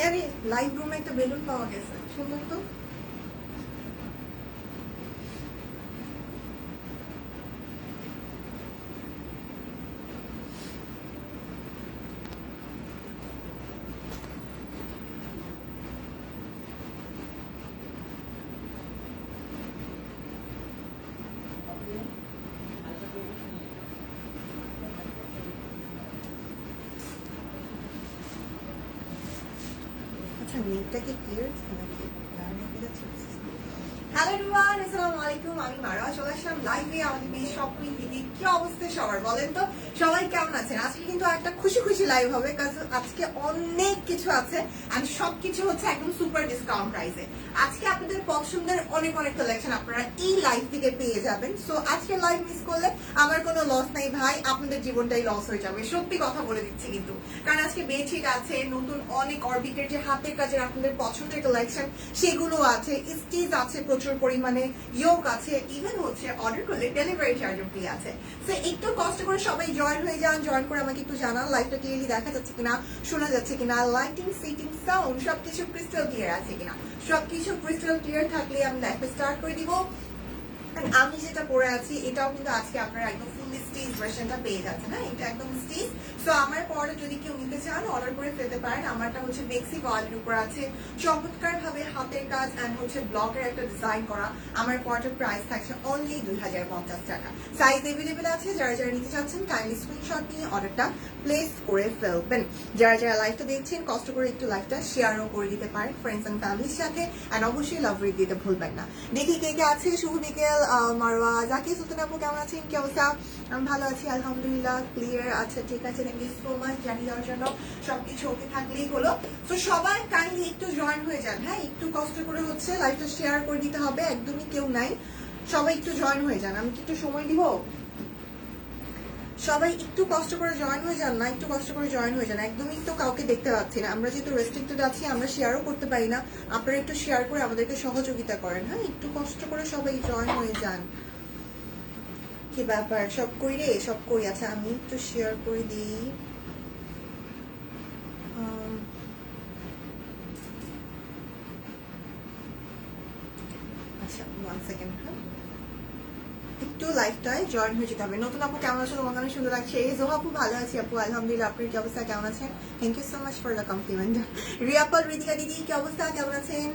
আরে লাইভ রুমে একটা বেলুন পাওয়া গেছে, সুন্দর তো। আচ্ছা নেটটা কি ক্লিয়ার নাকি? হ্যালো এভরিওয়ান, আসসালামু আলাইকুম। আমি মারওয়া চলে আসলাম লাইভে আমাদের পেজ শপিং থেকে। কি অবস্থা সবার বলেন তো, সবাই কেমন আছেন? আজকে কিন্তু একটা খুশি খুশি লাইভ হবে, কারণ আজকে অনেক কিছু আছে আর সবকিছু হচ্ছে একদম সুপার ডিসকাউন্ট প্রাইসে। আজকে আপনাদের পছন্দের অনেক অনেক কালেকশন আপনারা এই লাইভ থেকে পেয়ে যাবেন। সো আজকে লাইভ মিস করলে আমার কোনো লস নাই ভাই, আপনাদের জীবনটাই লস হয়ে যাবে, সত্যি কথা বলে দিচ্ছি কিন্তু। কারণ আজকে বেডশিট আছে, নতুন অনেক অরবিটের যে হাতের কাজের আপনাদের পছন্দের কালেকশন সেগুলো আছে, স্টিচ আছে প্রচুর পরিমাণে, ইয়োক আছে, ইভেন হচ্ছে অর্ডার করলে ডেলিভারি চার্জ ফ্রি আছে। সো একটু কষ্ট করে সবাই জয়েন হয়ে যান, জয়েন করে আমাকে একটু জানান লাইভটা ক্লিয়ারলি দেখা যাচ্ছে কিনা, শোনা যাচ্ছে কিনা, লাইটিং, সিটিং, সাউন্ড সবকিছু ক্রিস্টাল ক্লিয়ার আছে কিনা। সবকিছু ক্রিস্টাল ক্লিয়ার থাকলে আমি লাইভটা স্টার্ট করে দিব। আমি যেটা পরে আছি এটাও কিন্তু আজকে আপনারা একদম ফুল স্টিচ ভার্সনটা পেয়ে যাচ্ছেন। হ্যাঁ, এটা একদম স্টিচ। সো আমার পরে যদি কেউ নিতে চান অর্ডার করে ফেলতে পারেন। আমারটা হচ্ছে বেক্সি ওয়ালের উপর আছে, চমৎকার ভাবে হাতের কাজ এন্ড হচ্ছে ব্লকের একটা ডিজাইন করা। আমার পরের প্রাইস থাকছে অনলি 2050 টাকা। সাইজ এভেলেবেল আছে, যারা যারা নিতে চাচ্ছেন কাইন্ডলি স্ক্রিনশট নিয়ে অর্ডারটা প্লেস করে ফেলবেন। যারা যারা লাইভটা দেখছেন কষ্ট করে একটু লাইভটা শেয়ারও করে দিতে পারেন ফ্রেন্ডস এন্ড ফ্যামিলির সাথে, এন্ড অবশ্যই লাভ রেট দিতে ভুলবেন না। দেখি কে কে আছে। শুভ বিকেল মারওয়া, জাকি, সুলতান আপু কেমন আছেন? কি অবস্থা? আমি ভালো আছি আলহামদুলিল্লাহ। ক্লিয়ার আছে, ঠিক আছে, থ্যাংক ইউ সো মাচ জানিয়ে দেওয়ার জন্য। সবকিছু ওকে থাকলেই হলো। তো সবাই কাইন্ডলি একটু জয়েন হয়ে যান। হ্যাঁ, একটু কষ্ট করে হচ্ছে লাইভটা শেয়ার করে দিতে হবে, একদমই কেউ নাই, সবাই একটু জয়েন হয়ে যান। আমি কি একটু সময় দিব? সবাই একটু কষ্ট করে জয়েন হয়ে যান না, একটু কষ্ট করে জয়েন হয়ে যান। একদমই তো কাউকে দেখতে পাচ্ছি না, আমরা যেহেতু রেস্ট্রিক্টেড আছি আমরা শেয়ারও করতে পারি না। আপনারা একটু শেয়ার করে আমাদেরকে সহযোগিতা করেন। হ্যাঁ, একটু কষ্ট করে সবাই জয়েন হয়ে যান। কি ব্যাপার, সব কই রে, সব কই? আচ্ছা আমি একটু শেয়ার করে দিই। আচ্ছা 1 সেকেন্ড, হ্যাঁ একটু লাইভটায় জয়েন হয়ে যেতে হবে। নতুন আপু কেমন আছো? তোমাকে অনেক সুন্দর লাগছে। এই জোহা আপু ভালো আছি আপু আলহামদুলিল্লাহ। আপনার কি অবস্থা, কেমন আছেন? Thank you so much for the compliment. রিয়াপাল, রিদিকা দিদি কি অবস্থা, কেমন আছেন?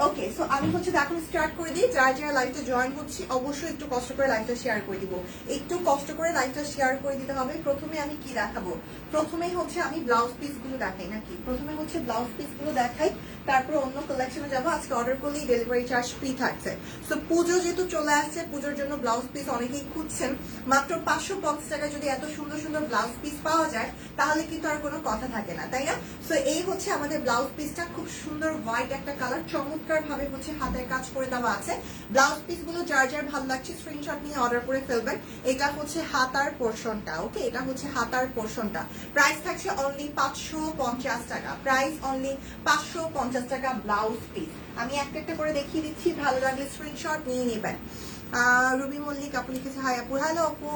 ওকে, সো আমি হচ্ছে এখন স্টার্ট করে দিই। যারা যারা লাইভটা জয়েন করছি অবশ্যই একটু কষ্ট করে লাইভটা শেয়ার করে দিব, একটু কষ্ট করে লাইভটা শেয়ার করে দিতে হবে। প্রথমে আমি কি দেখাবো? প্রথমেই হচ্ছে আমি ব্লাউজ পিস গুলো দেখাই নাকি? প্রথমে হচ্ছে ব্লাউজ পিস গুলো দেখাই, তারপর অন্য কালেকশনে যাবো। আজকে অর্ডার করলেই ডেলিভারি চার্জ ফ্রি থাকছে। সো পুজো যেহেতু চলে আসছে, পুজোর জন্য ব্লাউজ পিস অনেকেই খুঁজছেন। মাত্র 550 টাকা যদি এত সুন্দর সুন্দর ব্লাউজ পিস পাওয়া যায় তাহলে কিন্তু আর কোনো কথা থাকে না, তাই না? সো এই হচ্ছে আমাদের ব্লাউজ পিসটা, খুব সুন্দর হোয়াইট একটা কালার, চমৎকার ভাবে হচ্ছে হাতের কাজ করে দেওয়া আছে। ব্লাউজ পিস গুলো যার যার ভালো লাগছে স্ক্রিনশট নিয়ে অর্ডার করে ফেলবেন। এটা হচ্ছে হাতার পোর্শনটা। ওকে, এটা হচ্ছে হাতার পোর্শনটা। প্রাইস থাকছে অনলি 550 টাকা। প্রাইস অনলি 550 টাকা ব্লাউজ পিস। আমি একটা একটা করে দেখিয়ে দিচ্ছি, ভালো লাগলে স্ক্রিনশট নিয়ে নেবেন। রুবি মল্লিক আপু লিখেছে হাই আপু। হ্যালো আপু,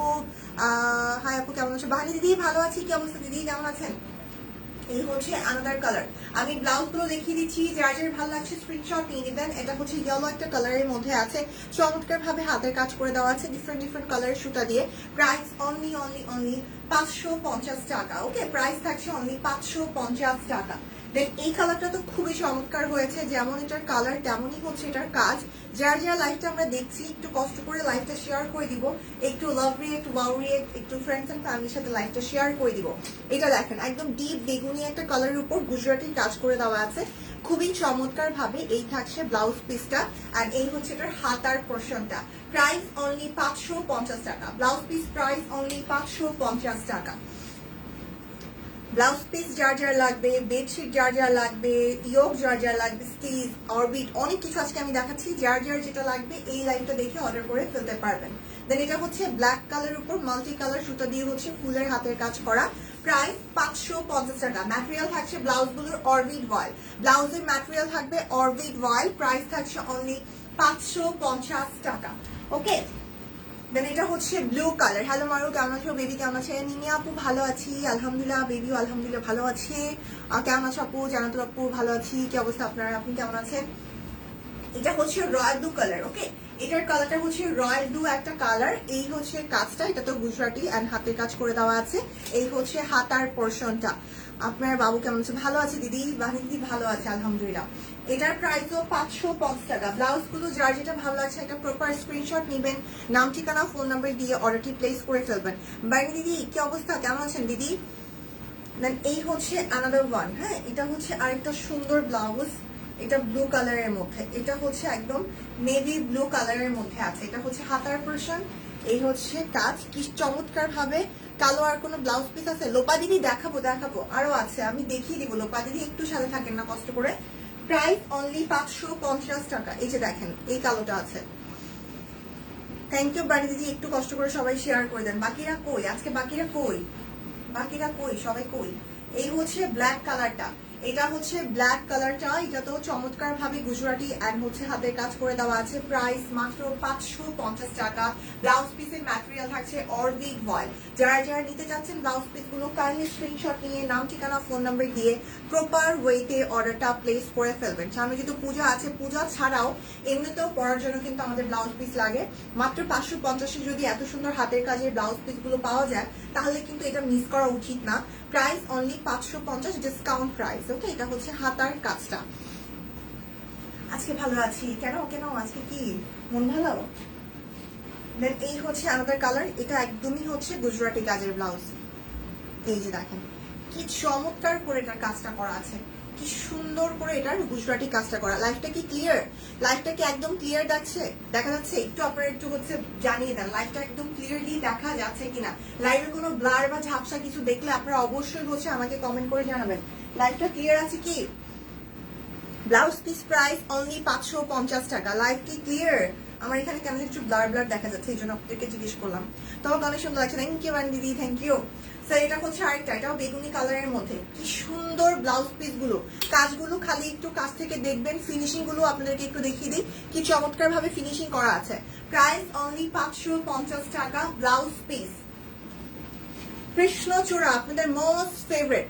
হাই আপু কেমন আছো? বাহানি দিদি ভালো আছি, কি অবস্থা দিদি, কেমন আছেন? এই হচ্ছে আনাদার কালার। আমি ব্লাউজ গুলো দেখিয়ে দিচ্ছি, যার যার ভালো লাগছে স্ক্রিনশট নিয়ে নেবেন। এটা হচ্ছে ইয়েলো একটা কালারের মধ্যে আছে, চমৎকার ভাবে হাতের কাজ করে দেওয়া আছে ডিফারেন্ট ডিফারেন্ট কালারের সুতা দিয়ে। প্রাইস অনলি অনলি অনলি 550 টাকা। ওকে, প্রাইস থাকছে অনলি 550 টাকা। দেন এই কালারটা তো খুবই চমৎকার হয়েছে, যেমন এটার কালার তেমনই হচ্ছে এটার কাজ। যার যার লাইফটা আমরা দেখছি একটু কষ্ট করে লাইফটা শেয়ার করে দিব, একটু লাভ রিয়েক্ট, ওয়াও রিয়েক্ট, একটু ফ্রেন্ডস এন্ড ফ্যামিলির সাথে লাইফটা শেয়ার করে দিব। এটা দেখেন একদম ডিপ বেগুনি একটা কালারের উপর গুজরাটি কাজ করে দেওয়া আছে, খুবই চমৎকার ভাবে এই থাকছে ব্লাউজ পিসটা। আর এই হচ্ছে এটার হাতার পোর্শনটা। প্রাইস অনলি 550 টাকা। ব্লাউজ পিস প্রাইস অনলি 550 টাকা। ব্লাউজ পিস যার যার লাগবে, বেডশিট যার যার লাগবে, ইয়োক যার যার লাগবে, স্টিচ, অরবিট, অনেক কিছু আজকে আমি দেখাচ্ছি। যার যার যেটা লাগবে এই লাইনটা দেখে অর্ডার করে ফেলতে পারবেন। দেন এটা হচ্ছে ব্ল্যাক কালারের উপর মাল্টি কালার সুতা দিয়ে হচ্ছে ফুলের হাতের কাজ করা। প্রাইস 550 টাকা। ম্যাটেরিয়াল থাকছে ব্লাউজগুলোর অরবিট ওয়াল, ব্লাউজের ম্যাটেরিয়াল থাকবে অরবিট ওয়াল। প্রাইস থাকছে অনলি 550 টাকা। ওকে, দেন এটা হচ্ছে ব্লু কালার। হ্যালো মারু, কেমন আছো? বেবি কেমন আছে? নিমি আপু ভালো আছি আলহামদুলিল্লাহ, বেবিও আলহামদুলিল্লাহ ভালো আছে। কেমন আছো আপু? জানাতুল আপু ভালো আছি। কি অবস্থা আপনারা, আপনি কেমন আছেন? এটা হচ্ছে রয়্যাল ব্লু কালার। ওকে, এটার কালারটা হচ্ছে রয়্যাল ব্লু একটা কালার। এই হচ্ছে কাজটা, এটা তো গুজরাটি অ্যান্ড হাতের কাজ করে দেওয়া আছে। এই হচ্ছে হাতার পোর্শনটা। আপনার বাবু কেমন আছে? ভালো আছে দিদি, বাহিনী দিদি ভালো আছে আলহামদুলিল্লাহ। এটার প্রাইসও 550 টাকা। ব্লাউজ গুলো যার যেটা ভালো লাগছে একটা প্রপার স্ক্রিনশট নেবেন, নাম ঠিকানা ফোন নাম্বার দিয়ে অর্ডারটি প্লেস করে ফেলবেন। বাহিনী দিদি কি অবস্থা, কেমন আছেন দিদি? দেন এই হচ্ছে আনাদার ওয়ান। হ্যাঁ, এটা হচ্ছে আরেকটা সুন্দর ব্লাউজ। এটা ব্লু কালারের মধ্যে, এটা হচ্ছে একদম নেভি ব্লু কালারের মধ্যে আছে। এটা হচ্ছে হাতার পোর্শন, এই হচ্ছে কাজ। কি চমৎকার ভাবে কালো আর কোনো ব্লাউজ পিস আছে? লোপা দিদি দেখাবো দেখাবো, আরো আছে, আমি দেখিয়ে দিব। লোপা দিদি একটু সাথে থাকেন না কষ্ট করে। প্রাইস অনলি 550 টাকা। এই যে দেখেন, এই কালোটা আছে। থ্যাংক ইউ বাড়ি দিদি, একটু কষ্ট করে সবাই শেয়ার করে দেন। বাকিরা কই আজকে? বাকিরা কই? বাকিরা কই? সবাই কই? এই হচ্ছে ব্ল্যাক কালারটা। এটা হচ্ছে ব্ল্যাক কালারটা। এটা তো চমৎকার ভাবে গুজরাটি অ্যান্ড হচ্ছে হাতের কাজ করে দেওয়া আছে। প্রাইস মাত্র 550 টাকা। ব্লাউজ পিসের ম্যাটেরিয়াল থাকছে অর্বিক ভয়েল। যারা যারা নিতে চাচ্ছেন ব্লাউজ পিস গুলো কাইন্ডলি স্ক্রিনশট নিয়ে নাম ঠিকানা ফোন নাম্বার দিয়ে প্রপার ওয়েতে অর্ডারটা প্লেস করে ফেলবেন। সামনে যেহেতু পূজা আছে, পূজা ছাড়াও এমনিতেও পরার জন্য কিন্তু আমাদের ব্লাউজ পিস লাগে। মাত্র 550 যদি এত সুন্দর হাতের কাজের ব্লাউজ পিস গুলো পাওয়া যায় তাহলে কিন্তু এটা মিস করা উচিত না। Price only 550, discount price. Okay, এটা হচ্ছে হাতার কাজটা। আজকে ভালো আছি কেন? কেন আজকে কি মন ভালো? দেন এই হচ্ছে আনাদার কালার। এটা একদমই হচ্ছে গুজরাটি কাজের ব্লাউজ। এই যে দেখেন কি চমৎকার করে এটার কাজটা করা আছে, কি সুন্দর করে এটার গুজরাটি কাজটা করা। লাইফটা কি ক্লিয়ার? লাইফটা কি একদম ক্লিয়ার দেখা যাচ্ছে? একটু আপনারা একটু হচ্ছে জানিয়ে দেন লাইফটা একদম ক্লিয়ারলি দেখা যাচ্ছে কিনা। লাইভে কোনো ব্লার বা ঝাপসা কিছু দেখলে আপনারা অবশ্যই হচ্ছে আমাকে কমেন্ট করে জানাবেন লাইফটা ক্লিয়ার আছে কি। ব্লাউজ পিস প্রাইস অনলি 550 টাকা। লাইভ কি ক্লিয়ার? আমার এখানে কেমন একটু ব্লার ব্লার দেখা যাচ্ছে, এই জন্য আপনাদেরকে জিজ্ঞেস করলাম। তোমাকে অনেক সুন্দর লাগছে, থ্যাংক ইউ দিদি, থ্যাংক ইউ। স্যার এটা হচ্ছে আরেকটা, এটাও বেগুনি কালারের মধ্যে। কি সুন্দর ব্লাউজ পিস গুলো, কাজগুলো খালি একটু কাছ থেকে দেখবেন। ফিনিশিং গুলো আপনাদেরকে একটু দেখিয়ে দিই, কি চমৎকার ভাবে ফিনিশিং করা আছে। প্রাইস অনলি 550 টাকা। ব্লাউজ পিস কৃষ্ণচূড়া, আপনাদের মোস্ট ফেভারিট,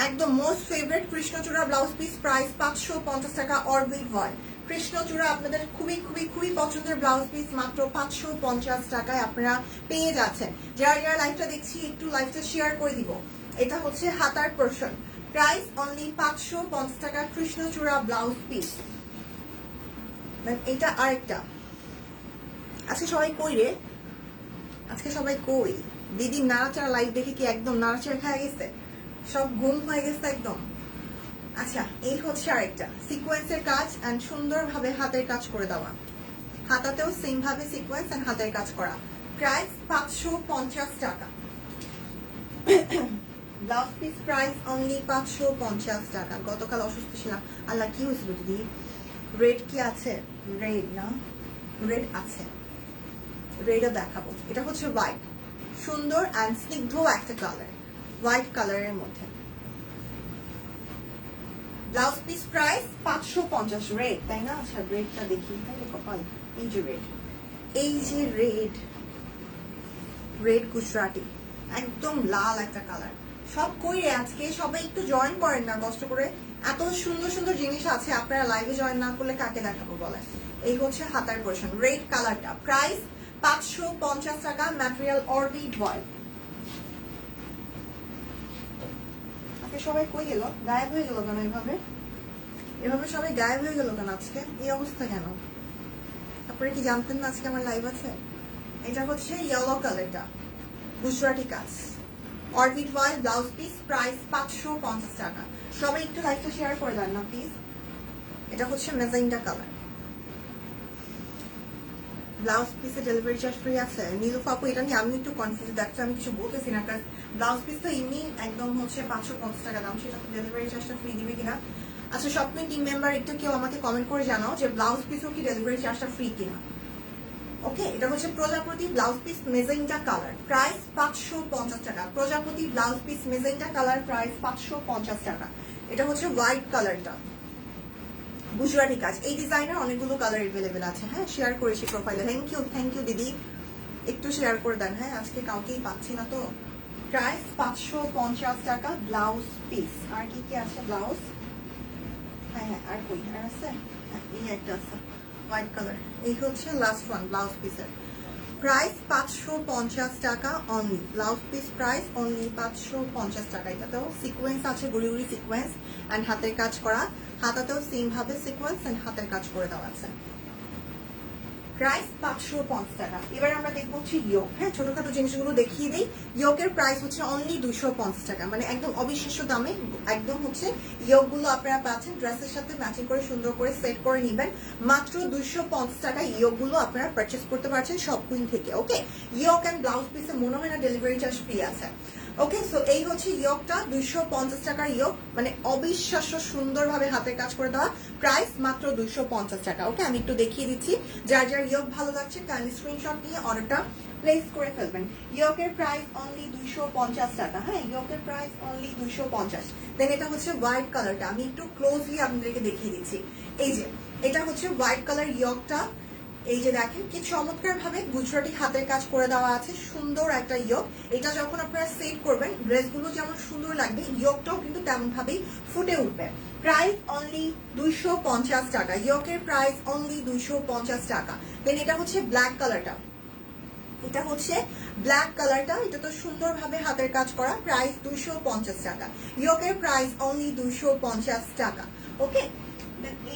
একদম মোস্ট ফেভারিট কৃষ্ণচূড়া ব্লাউজ পিস। প্রাইস 550 টাকা। অরবিট ভয়েল কৃষ্ণচূড়া আপনাদের খুবই খুবই খুবই পছন্দের ব্লাউজ পিস, মাত্র 550 টাকায় আপনারা পেয়ে যাচ্ছেন। যারা যারা লাইভটা দেখছি একটু লাইভটা শেয়ার করে দিব। এটা হচ্ছে হাতার পোর্শন। প্রাইস অনলি 550 টাকা। কৃষ্ণচূড়া ব্লাউজ পিস। এটা আরেকটা। আজকে সবাই কই রে? আজকে সবাই কই? দিদি নাড়াচাড়া লাইভ দেখে কি একদম নাড়াচাড়া খায় গেছে? সব ঘুম হয়ে গেছে একদম। আচ্ছা, এই হচ্ছে আরেকটা সিকোয়েন্সের কাজ এন্ড সুন্দরভাবে হাতের কাজ করে দেওয়া। হাতাতেও সেম ভাবে সিকোয়েন্স এন্ড হাতের কাজ করা। প্রাইস 550 টাকা। ব্লাউজ পিস প্রাইস অনলি 550 টাকা। গতকাল অসুস্থ ছিলাম। আল্লাহ, কি হয়েছিল দিদি? রেড কি আছে? রেড না, রেড আছে, রেডও দেখাবো। এটা হচ্ছে হোয়াইট, সুন্দর অ্যান্ড স্নিগ্ধ একটা কালার, হোয়াইট কালারের মধ্যে। Blouse piece price 550। রেড তাই না? আচ্ছা, রেডটা দেখি। কপাল, এই যে রেড, এই যে রেড, রেড গুজরাটি, একদম লাল একটা কালার। সব কই রে আজকে? সবাই একটু জয়েন করেন না কষ্ট করে। এত সুন্দর সুন্দর জিনিস আছে, আপনারা লাইভে জয়েন না করলে কাকে দেখাবো বলেন? এই হচ্ছে হাতার পোর্শন, রেড কালারটা। প্রাইস 550 টাকা। ম্যাটেরিয়াল অরবিট ভয়েল। সবাই কই গেল? গায়েব হয়ে গেল কেন এভাবে? এভাবে সবাই গায়েব হয়ে গেল কেন আজকে? এই অবস্থা কেন? আপনারা কি জানতেন না আজকে আমার লাইভ আছে? এটা হচ্ছে ইয়েলো কালারটা, গুজরাটি কাজ, অরবিট ভয়েল ব্লাউজ পিস। প্রাইস 550 টাকা। সবাই একটু লাইভটা শেয়ার করে দেন না প্লিজ। এটা হচ্ছে মেজেন্টা কালার। ব্লাউজ পিসে ডেলিভারি চার্জ ফ্রি আছে? নীলুফা আপু, এটা নিয়ে আমি একটু কনফিউজ দেখছি, আমি কিছু বলতেছি না, কারণ ব্লাউজ পিস তো এমনি একদম হচ্ছে 550 টাকা দাম, সেটা ডেলিভারি চার্জটা ফ্রি দিবে কিনা। আচ্ছা, স্বপ্ন টিম মেম্বার একটু কেউ আমাকে কমেন্ট করে জানাও যে ব্লাউজ পিসও কি ডেলিভারি চার্জটা ফ্রি কিনা। ওকে, এটা হচ্ছে প্রজাপতি blouse piece magenta colour. Price 550 টাকা। প্রজাপতি blouse piece magenta colour, price 550 টাকা। এটা হচ্ছে হোয়াইট কালারটা, গুজরাটি কাজ। এই ডিজাইনের অনেকগুলো কালার এভেলেবেল আছে। হ্যাঁ, শেয়ার করেছি প্রোফাইলে। থ্যাংক ইউ দিদি। একটু শেয়ার করে দেন। হ্যাঁ, আজকে কাউকেই পাচ্ছি না তো। প্রাইস 550 টাকা ব্লাউজ পিস। আর কি কি আছে ব্লাউজ? হ্যাঁ হ্যাঁ, আর কই আর আছে? এই একটা আছে হোয়াইট কালার। এই হচ্ছে লাস্ট ওয়ান ব্লাউজ পিসের প্রাইস 550 টাকা only. Blouse piece price only 550 টাকা। এটাতেও সিকোয়েন্স আছে, গুড়ি গুড়ি সিকোয়েন্স অ্যান্ড হাতের কাজ করা। হাতাতেও সেম ভাবে সিকোয়েন্স অ্যান্ড হাতের কাজ করে দেওয়া আছে। প্রাইস 550 টাকা। এবার আমরা দেখবো হচ্ছে ইয়োক। হ্যাঁ, ছোটখাটো জিনিসগুলো দেখিয়ে দিই। ইয়োকের প্রাইস হচ্ছে অনলি 250 টাকা, মানে একদম অবিশ্বাস্য দামে। একদম হচ্ছে ইয়োক গুলো আপনারা পাচ্ছেন ড্রেসের সাথে ম্যাচিং করে সুন্দর করে সেট করে নিবেন। মাত্র 250 টাকা ইয়োক গুলো আপনারা পারচেস করতে পারছেন সব কুইন থেকে। ওকে, ইয়োক এন্ড ব্লাউজ পিসে মনে হয় না ডেলিভারি চার্জ ফ্রি আছে। ওকে, সো এই হচ্ছে ইয়োকটা 250 টাকার ইয়োক, মানে অবিশ্বাস্য সুন্দরভাবে হাতের কাজ করে দেওয়া। প্রাইস মাত্র 250 টাকা। ওকে, আমি একটু দেখিয়ে দিচ্ছি। যার যার ইয়োক ভালো লাগছে কাইন্ডলি স্ক্রিনশট নিয়ে অর্ডারটা প্লেস করে ফেলবেন। ইয়োকের প্রাইস অনলি 250 টাকা। হ্যাঁ, ইয়োকের প্রাইস অনলি 250। দেন এটা হচ্ছে হোয়াইট কালারটা, আমি একটু ক্লোজলি আপনাদেরকে দেখিয়ে দিচ্ছি। এই যে এটা হচ্ছে হোয়াইট কালার ইয়োকটা। এই যে দেখেন কি চমৎকার ভাবে গুজরাটি হাতের কাজ করে দেওয়া আছে, সুন্দর একটা ইয়োক। এটা যখন আপনারা সেট করবেন ড্রেসগুলো যেমন সুন্দর লাগবে, ইয়োকটাও কিন্তু তেমন ভাবেই ফুটে উঠবে। প্রাইস অনলি 250 টাকা। ইয়োকের প্রাইস অনলি 250 টাকা। দেন এটা হচ্ছে ব্ল্যাক কালারটা। এটা হচ্ছে ব্ল্যাক কালারটা, এটা তো সুন্দরভাবে হাতের কাজ করা। প্রাইস 250 টাকা। ইয়োকের প্রাইস অনলি 250 টাকা। ওকে,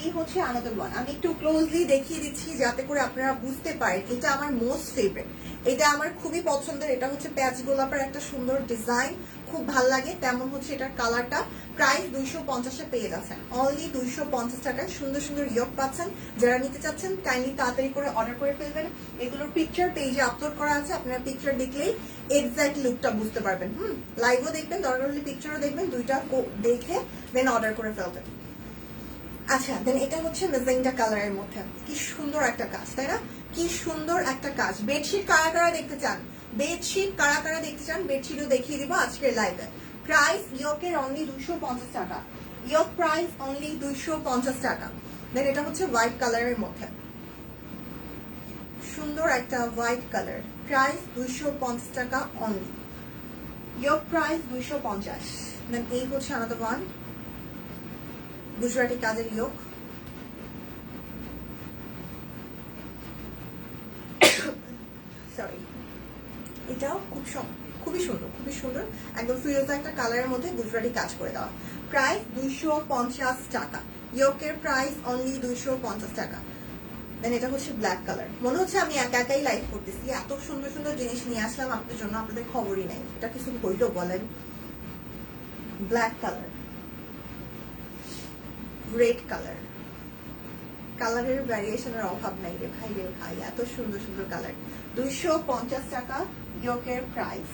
এই হচ্ছে আনাদার ওয়ান। আমি একটু ক্লোজলি দেখিয়ে দিচ্ছি যাতে করে আপনারা বুঝতে পারেন। এটা আমার মোস্ট ফেভারিট, এটা আমার খুবই পছন্দের। এটা হচ্ছে প্যাচ গোলাপের একটা সুন্দর ডিজাইন, খুব ভাল লাগে। তেমন হচ্ছে এটার কালারটা। প্রাইস 250-এ পেয়ে যাচ্ছেন অনলি 250 টাকায়। সুন্দর সুন্দর ইয়োক পাচ্ছেন। যারা নিতে চাচ্ছেন কাইন্ডলি তাড়াতাড়ি করে অর্ডার করে ফেলবেন। এগুলোর পিকচার পেজে আপলোড করা আছে, আপনারা পিকচার দেখলেই এক্সাক্ট লুকটা বুঝতে পারবেন। লাইভও দেখবেন, দরকার হলে পিকচারও দেখবেন, দুইটা দেখে দেন অর্ডার করে ফেলবেন। আচ্ছা, দেন এটা হচ্ছে মেজেন্টা কালারের মধ্যে। কি সুন্দর একটা কাজ, তাই না? কি সুন্দর একটা কাজ। বেডশিট কারা কারা দেখতে চান? বেডশিট কারা কারা দেখতে চান? বেডশিটও দেখিয়ে দিব আজকের লাইভে। প্রাইস ইয়োকের অনলি 250 টাকা। ইয়োক প্রাইস অনলি 250 টাকা। দেন এটা হচ্ছে হোয়াইট কালারের মধ্যে, সুন্দর একটা হোয়াইট কালার। প্রাইস 250 টাকা অনলি। ইয়োক প্রাইস 250। দেন এই হচ্ছে আনাদার ওয়ান গুজরাটি কাজের ইয়োক। সরি, এটাও খুবই সুন্দর, খুবই সুন্দর। একদম ফিরোজা একটা কালারের মধ্যে গুজরাটি কাজ করে দেওয়া। প্রাইস 250 টাকা। ইয়োকের প্রাইস অনলি 250 টাকা। দেন এটা হচ্ছে ব্ল্যাক কালার। মনে হচ্ছে আমি একা একাই লাইভ করতেছি, এত সুন্দর সুন্দর জিনিস নিয়ে আসলাম আপনাদের জন্য, আপনাদের খবরই নাই। এটা কিছু হইল বলেন? ব্ল্যাক কালার, রেড কালার, কালারের ভ্যারিয়েশনের অভাব নাই রে ভাই, রে ভাই, এত সুন্দর সুন্দর কালার। 250 টাকা ইয়োকের প্রাইস।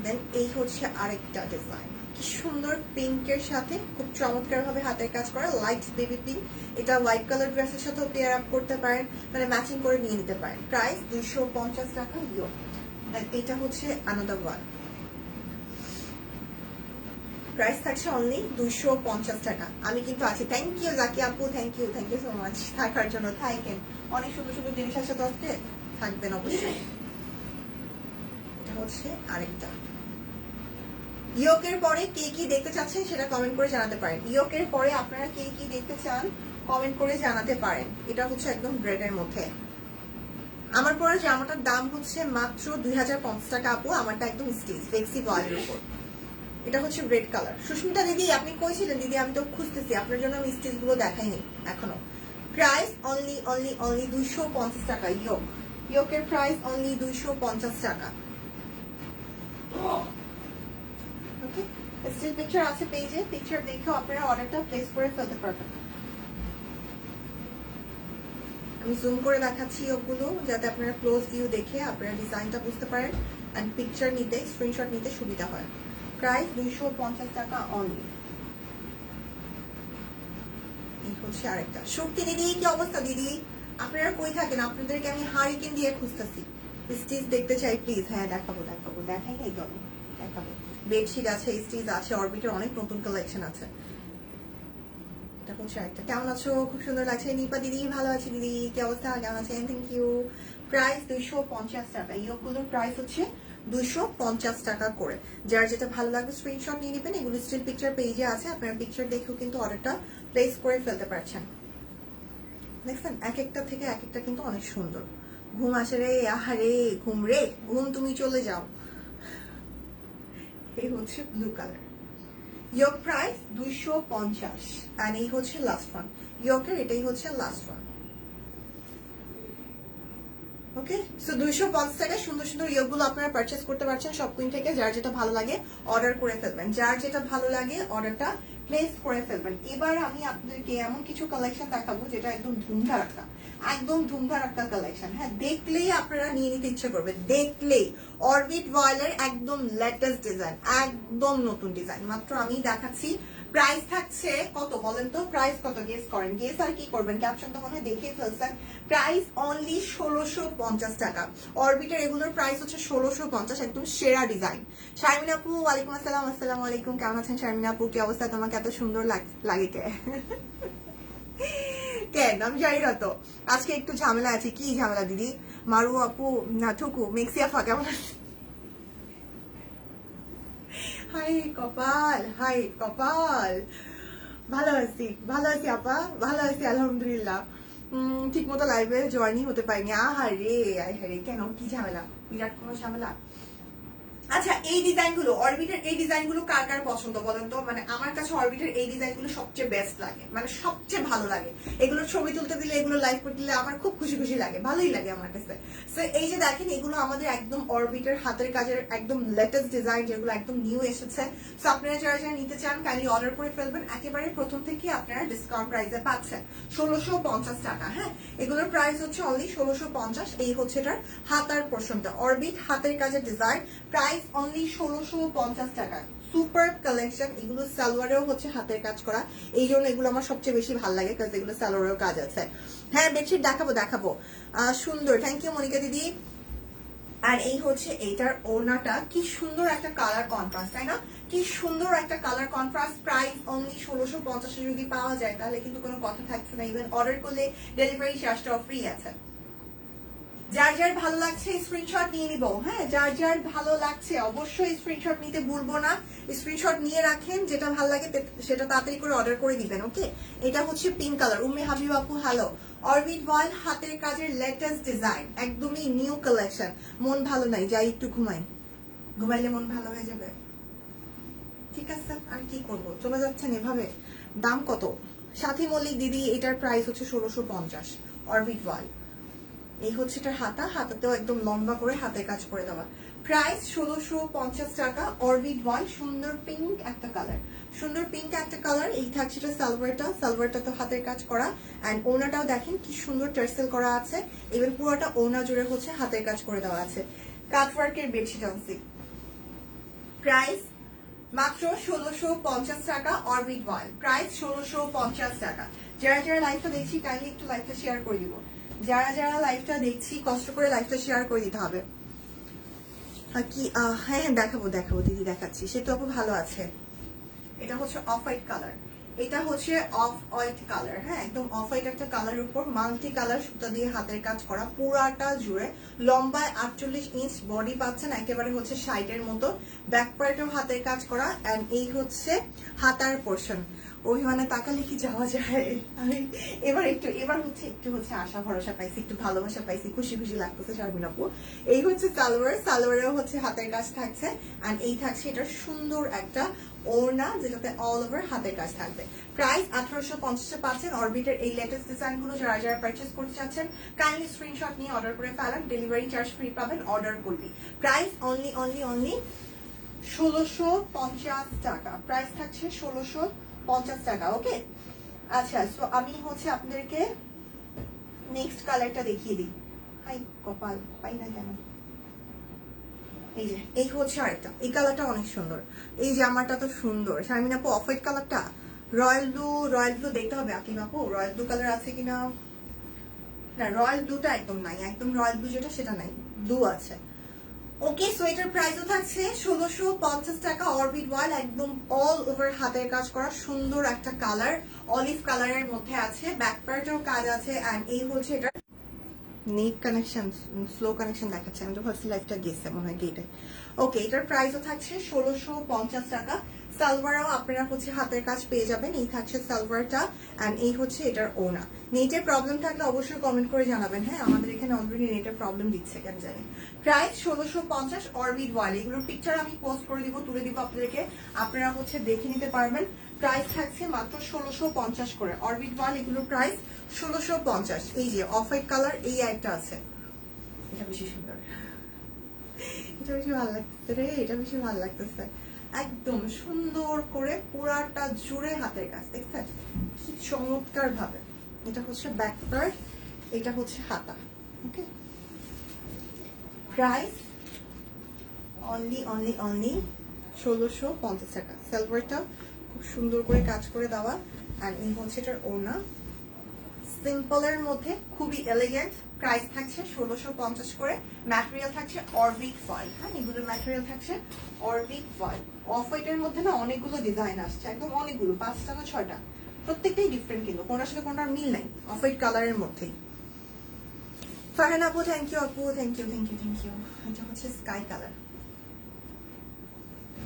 দেন এই হচ্ছে আরেকটা ডিজাইন, কি সুন্দর পিঙ্কের সাথে খুব চমৎকার ভাবে হাতের কাজ করা, লাইট বেবি পিঙ্ক। এটা হোয়াইট কালার ড্রেসের সাথেও পেয়ার আপ করতে পারেন, মানে ম্যাচিং করে নিয়ে নিতে পারেন। প্রাইস 250 টাকা ইয়োক। দেন এটা হচ্ছে আনাদার ওয়ান, প্রাইস থাকছে অনলি 250 টাকা। আমি কিন্তু আছি। থ্যাংক ইউ জাকি আপু, থ্যাংক ইউ সো মাচ থাকার জন্য। থাকেন, অনেক সুন্দর সুন্দর জিনিস আছে তো আজকে, থাকবেন অবশ্যই। এটা হচ্ছে আরেকটা। ইয়োকের পরে কে কি দেখতে চাচ্ছেন সেটা কমেন্ট করে জানাতে পারেন। ইয়োকের পরে আপনারা কে কি দেখতে চান কমেন্ট করে জানাতে পারেন। এটা হচ্ছে একদম রেডের মধ্যে। আমার পরে জামাটার দাম হচ্ছে মাত্র 2050 টাকা আপু। আমারটা একদম স্টিচ ফ্লেক্সি বয়েলের উপর। এটা হচ্ছে রেড কালার। সুস্মিতা দিদি আপনি কইছিলেন দিদি, আমি তো খুঁজতেছি আপনার জন্য, আমি স্টিচ গুলো দেখাইনি এখনো। প্রাইস অনলি 250 টাকা ইয়োক। ইয়োকের প্রাইস অনলি 250 টাকা। ওকে, স্টিল পিকচার আছে পেজে, পিকচার দেখেও আপনারা অর্ডারটা প্লেস করে ফেলতে পারবেন। আমি জুম করে দেখাচ্ছি ইয়োকগুলো যাতে আপনারা ক্লোজ ভিউ দেখে আপনারা ডিজাইনটা বুঝতে পারেন এন্ড পিকচার নিতে, স্ক্রিনশট নিতে সুবিধা হয়। প্রাইস 250 টাকা অনলি। এই হচ্ছে আরেকটা। শক্তি দিদি কি অবস্থা দিদি? আপনারা কই থাকেন? আপনাদেরকে আমি হারিকেন দিয়ে খুঁজতেছি। স্টিচ দেখতে চাই প্লিজ। হ্যাঁ দেখাবো, দেখাই নাই তো, দেখাবো। বেডশিট আছে, স্টিচ আছে, অরবিটের অনেক নতুন কালেকশন আছে। এটা হচ্ছে আরেকটা। কেমন আছো? খুব সুন্দর লাগছে। নিপা দিদি ভালো আছে দিদি, কি অবস্থা? কেমন আছেন? Thank you. প্রাইস 250 টাকা। ইয়োগুলোর প্রাইস হচ্ছে 250 টাকা করে। যার যেটা ভালো লাগবে স্ক্রিনশট নিয়ে নেবেন। এগুলো স্টিল পিকচার পেজে আছে, আপনারা পিকচার দেখেও কিন্তু অর্ডারটা প্লেস করে ফেলতে পারছেন। দেখছেন এক একটা থেকে এক একটা কিন্তু অনেক সুন্দর। ঘুম আসে রে, আহারে ঘুম রে, ঘুম তুমি চলে যাও। এই হচ্ছে ব্লু কালার, ইয়োক প্রাইস 250 এন্ড এই হচ্ছে লাস্ট ওয়ান। ইয়োকের এটাই হচ্ছে লাস্ট ওয়ান। ওকে, সো 250 টাকা সুন্দর সুন্দর ইয়োগুলো আপনারা পারচেস করতে পারছেন শপ কুইন থেকে। যার যেটা ভালো লাগে অর্ডার করে ফেলবেন, যার যেটা ভালো লাগে অর্ডারটা প্লেস করে ফেলবেন। এবার আমি আপনাদেরকে এমন কিছু কালেকশন দেখাবো যেটা একদম ধুমধারাক্কা, একদম ধুমধারাক্কা কালেকশন। হ্যাঁ, দেখলেই আপনারা নিয়ে নিতে ইচ্ছে করবে, দেখলেই। অরবিট ভয়েলের একদম লেটেস্ট ডিজাইন, একদম নতুন ডিজাইন। মাত্র আমি দেখাচ্ছি। প্রাইস থাকছে কত বলেন তো? প্রাইস কত গেস করেন? গেস আর কি করবেন, ক্যাপশন তো মনে হয় দেখে ফেলছেন। প্রাইস অনলি 1650 টাকা। অরবিটের এগুলোর প্রাইস হচ্ছে 1650, একদম সেরা ডিজাইন। শারমিন আপু ওয়ালাইকুম আসসালাম। আসসালামু আলাইকুম, কেমন আছেন শারমিন আপু? কি অবস্থা? তোমাকে এত সুন্দর লাগে কে? কেন আমি জানি না তো, আজকে একটু ঝামেলা আছে। কি ঝামেলা দিদি? মারু আপু না ঠুকু মেক্সিয়াফা কেমন আছে? হাই কপাল, হাই কপাল। ভালো আছি, ভালো আছি আপা, ভালো আছি আলহামদুলিল্লাহ। ঠিক মতো লাইভে জয়েনই হতে পারিনি। আহারে কেন, কি ঝামেলা? বিরাট কোনো ঝামেলা? আচ্ছা, এই ডিজাইনগুলো অরবিটের এই ডিজাইনগুলো কার কার পছন্দ বলেন তো? মানে আমার কাছে অরবিটের এই ডিজাইনগুলো সবচেয়ে বেস্ট লাগে, মানে সবচেয়ে ভালো লাগে। এগুলো ছবি তুলতে দিলে, এগুলো লাইভ করতে দিলে আমার খুব খুশি খুশি লাগে, ভালোই লাগে আমার কাছে। সো এই যে দেখেন, এগুলো আমাদের একদম অরবিটের হাতের কাজের একদম লেটেস্ট ডিজাইন, যেগুলো একদম নিউ এসেছে। সো আপনারা যারা যারা নিতে চান কাইন্ডলি অর্ডার করে ফেলবেন। একেবারে প্রথম থেকে আপনারা ডিসকাউন্ট প্রাইসে পাচ্ছেন 1650 টাকা। হ্যাঁ, এগুলোর প্রাইস হচ্ছে অনলি 1650। এই হচ্ছে এটার হাতার পোর্শনটা, অরবিট হাতের কাজের ডিজাইন। প্রাইস অনলি 1650 টাকা। Super collection. এগুলো সালোয়ারেও হচ্ছে হাতের কাজ করা, এই জন্য এগুলো আমার সবচেয়ে বেশি ভালো লাগে, কারণ এগুলো সালোয়ারেও কাজ আছে। হ্যাঁ, বেডশিট দেখাবো। সুন্দর, থ্যাংক ইউ মনিকা দিদি। আর এই হচ্ছে এইটার ওড়নাটা, কি সুন্দর একটা কালার কন্ট্রাস্ট, তাই না? কি সুন্দর একটা কালার কন্ট্রাস্ট। প্রাইস অনলি 1650 যদি পাওয়া যায় তাহলে কিন্তু কোনো কথা থাকছে না। ইভেন অর্ডার করলে ডেলিভারি চার্জটাও ফ্রি আছে। যার যার ভালো লাগছে স্ক্রিনশট নিয়ে নিব। হ্যাঁ, যার যার ভালো লাগছে অবশ্যই স্ক্রিনশট নিতে ভুলবো না। স্ক্রিনশট নিয়ে রাখেন, যেটা ভালো লাগে সেটা তাড়াতাড়ি করে অর্ডার করে দিবেন। ওকে, এটা হচ্ছে পিঙ্ক কালার। উম্মে হাবিব আপু হ্যালো। অরবিট ভয়েল হাতের কাজের লেটেস্ট ডিজাইন, একদমই নিউ কালেকশন। মন ভালো নাই, যাই একটু ঘুমাই, ঘুমাইলে মন ভালো হয়ে যাবে। ঠিক আছে, আর কি করবো, চলে যাচ্ছেন এভাবে। দাম কত? সাথী মল্লিক দিদি, এটার প্রাইস হচ্ছে 1650। অরবিট ভয়েল, এই হচ্ছে এটার হাতা, হাতাতেও একদম লম্বা করে হাতের কাজ করে দেওয়া। প্রাইস 1650 টাকা। অরবিট ওয়ান, সুন্দর পিঙ্ক একটা কালার, সুন্দর পিঙ্ক একটা কালার। এই থাকছে এটা সালোয়ারটা তো হাতের কাজ করা। অ্যান্ড ওনাটাও দেখেন কি সুন্দর টার্সেল করা আছে। এবার পুরোটা ওনা জুড়ে হচ্ছে হাতের কাজ করে দেওয়া আছে। কাটওয়ার্কের বেডশিট আনছি। প্রাইস মাত্র 1650 টাকা। অরবিট ওয়ান, প্রাইস 1650 টাকা। যারা যারা লাইভটা দেখছি কাইন্ডলি একটু লাইভটা শেয়ার করে দিব। যারা যারা লাইভটা দেখছি কষ্ট করে লাইভটা শেয়ার করে দিতে হবে। কি হ্যাঁ দেখাবো দিদি, দেখাচ্ছি। সে তো আপু ভালো আছে। এটা হচ্ছে অফ হোয়াইট কালার, এটা হচ্ছে অফ হোয়াইট কালার। হ্যাঁ, একদম অফ হোয়াইট একটা কালার উপর মাল্টি কালার সুতা দিয়ে হাতের কাজ করা, পুরাটা জুড়ে। লম্বায় 48 ইঞ্চ, বডি পাচ্ছেন একেবারে হচ্ছে 60-এর মতো। ব্যাক পার্টেও হাতের কাজ করা। অ্যান্ড এই হচ্ছে হাতার পোর্শন। অভিমানে তাকালে কি যাওয়া যায়? আমি এবার হচ্ছে আশা ভরসা পাইছি, একটু ভালোবাসা পাইছি, খুশি খুশি লাগতেছে শারমিন আপু। এই হচ্ছে সালোয়ারেও হচ্ছে হাতের কাজ থাকছে। অ্যান্ড এই থাকছে এটা সুন্দর একটা ওড়না, যেটাতে অল ওভার হাতের কাজ থাকবে। প্রাইস 1850 পাচ্ছেন। অরবিটের এই লেটেস্ট ডিজাইন গুলো যারা যারা পারচেস করতে চাচ্ছেন কাইন্ডলি স্ক্রিনশট নিয়ে অর্ডার করে ফেলেন, ডেলিভারি চার্জ ফ্রি পাবেন অর্ডার করবি। প্রাইস অনলি 1650 টাকা। প্রাইস থাকছে 1650 টাকা। ওকে, আচ্ছা, সো আমি হচ্ছে আপনাদেরকে নেক্সট কালারটা দেখিয়ে দিই। হাই কপাল, পাই না কেন? এই যে এই হচ্ছে আরেকটা, এই কালারটা অনেক সুন্দর। এই জামাটা তো সুন্দর। শারমিন আপু অফ হোয়াইট কালারটা, রয়্যাল ব্লু দেখতে হবে। আকিম আপু রয়্যাল ব্লু কালার আছে কিনা? না, রয়্যাল ব্লুটা একদম নাই, একদম রয়্যাল ব্লু যেটা সেটা নাই, ব্লু আছে। ওকে, সো এটার প্রাইসও থাকছে 1650 টাকা। অরবিট ওয়াল, একদম অল ওভার হাতের কাজ করা সুন্দর একটা কালার, অলিভ কালারের মধ্যে আছে। ব্যাক পার্টেও কাজ আছে। অ্যান্ড এই হচ্ছে এটা নেট কানেকশন স্লো কানেকশন দেখাচ্ছে, আমি তো ভাবছি লাইফটা গেছে মনে হয় গেটে। ওকে, এটার প্রাইসও থাকছে 1650 টাকা। সালোয়ারও আপনারা হচ্ছে হাতের কাজ পেয়ে যাবেন। এই থাকছে সালোয়ারটা অ্যান্ড এই হচ্ছে এটার ওনা। নেটের প্রবলেম থাকলে অবশ্যই কমেন্ট করে জানাবেন। হ্যাঁ, আমাদের এখানে অলরেডি নেটের প্রবলেম দিচ্ছে কেন জানি। প্রাইস 1650 অরবিট ওয়াল। এগুলোর পিকচার আমি পোস্ট করে দিব, তুলে দিব আপনাদেরকে, আপনারা হচ্ছে দেখে নিতে পারবেন। প্রাইস থাকছে মাত্র 1650 করে অরবিট ওয়াল। এগুলোর প্রাইস 1650। এই যে অফ হোয়াইট কালার, এই একটা আছে, এটা বেশি সুন্দর, এটা বেশি ভালো লাগতেছে রে, এটা বেশি ভালো লাগতেছে। একদম সুন্দর করে পুরাটা জুড়ে হাতের কাজ, দেখছেন কি চমৎকার ভাবে। এটা হচ্ছে ব্যাক পার্ট, এটা হচ্ছে হাতা। ওকে, প্রাইস অনলি 1650 টাকা। সালোয়ারটা খুব সুন্দর করে কাজ করে দেওয়া আর এই হচ্ছে এটার ওড়না, সিম্পলের মধ্যে খুবই এলিগেন্ট। প্রাইস থাকছে 1650 করে। ম্যাটেরিয়াল থাকছে অরবিট ফয়েল। হ্যাঁ, এগুলোর ম্যাটেরিয়াল থাকছে অরবিট ফয়েল। অফ হোয়াইটের মধ্যে না অনেকগুলো ডিজাইন আসছে, একদম অনেকগুলো, 5টা না 6টা, প্রত্যেকটাই ডিফারেন্ট, কিন্তু কোনটার সাথে কোনটার মিল নাই, অফ হোয়াইট কালারের মধ্যেই। ফারহান আপু থ্যাংক ইউ, আপু thank you thank you thank you. এটা হচ্ছে স্কাই কালার,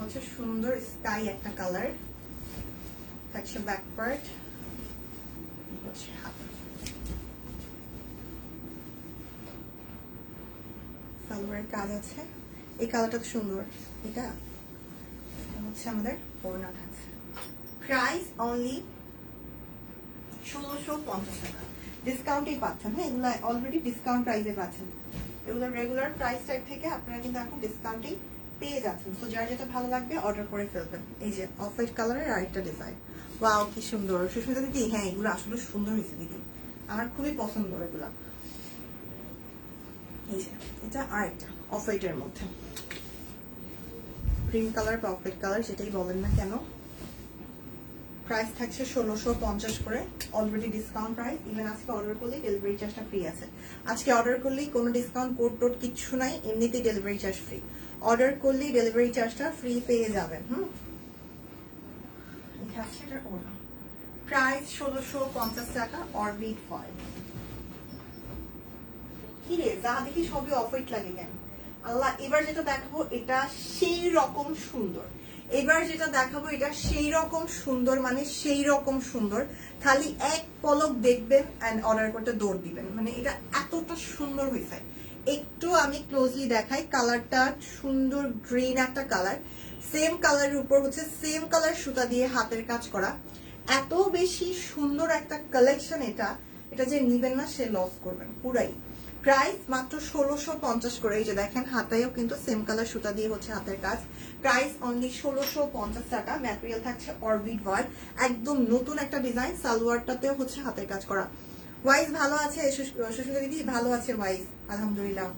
হচ্ছে সুন্দর স্কাই একটা কালার। থাকছে ব্যাক পার্ট, হচ্ছে হাত, সালোয়ারের কাজ আছে। এই কালারটা সুন্দর, এটা হচ্ছে আমাদের ওড়না থাকছে। প্রাইস অনলি 1650 টাকা। ডিসকাউন্টেই পাচ্ছেন। হ্যাঁ, এগুলো অলরেডি ডিসকাউন্ট প্রাইসে পাচ্ছেন। এগুলো রেগুলার প্রাইস ট্যাগ থেকে আপনারা কিন্তু এখন ডিসকাউন্টেই পেয়ে যাচ্ছেন। সো যার যেটা ভালো লাগবে অর্ডার করে ফেলবেন। এই যে অফ হোয়াইট কালারের আরেকটা ডিজাইন, ওয়াও কি সুন্দর। সুস্মিতা দিদি, হ্যাঁ এগুলো আসলে সুন্দর হয়েছে দিদি, আমার খুবই পছন্দ এগুলা। এই যে এটা আরেকটা অফ হোয়াইটের মধ্যে, ক্রিম কালার বা অফ হোয়াইট কালার যেটাই বলেন না কেন। প্রাইস থাকছে 1650 করে, অলরেডি ডিসকাউন্ট প্রাইস। ইভেন আজকে অর্ডার করলেই ডেলিভারি চার্জটা ফ্রি আছে। আজকে অর্ডার করলেই কোনো ডিসকাউন্ট কোড টোড কিচ্ছু নাই, এমনিতেই ডেলিভারি চার্জ ফ্রি। অর্ডার করলেই ডেলিভারি চার্জটা ফ্রি পেয়ে যাবেন। প্রাইস 1650 টাকা অরবিট ফয়েল। কি রে, যা দেখি সবই অফ হোয়াইট লাগে কেন আল্লাহ। এবার যেটা দেখাবো এটা সেই রকম সুন্দর, এবার যেটা দেখাবো এটা সেই রকম সুন্দর, মানে সেই রকম সুন্দর। খালি এক পলক দেখবেন এন্ড অর্ডার করতে দৌড় দিবেন, মানে এটা এতটা সুন্দর হয়েছে। একটু আমি ক্লোজলি দেখাই, কালারটা সুন্দর গ্রিন একটা কালার, সেম কালারের উপর হচ্ছে সেম কালার সুতা দিয়ে হাতের কাজ করা। এত বেশি সুন্দর একটা কালেকশন, এটা যে নিবেন না সে লস করবেন পুরাই। প্রাইস মাত্র 1650 করে। এই যে দেখেন হাতায়ও কিন্তু সেম কালার সুতা দিয়ে হচ্ছে হাতের কাজ। প্রাইস অনলি 1650 টাকা। ম্যাটেরিয়াল থাকছে অরবিট ওয়াল, একদম নতুন একটা ডিজাইন। সালোয়ারটাতেও হচ্ছে হাতের কাজ করা। ওয়াইজ ভালো আছে সুস্মিতা দিদি? ভালো আছে ওয়াইজ, আলহামদুলিল্লাহ।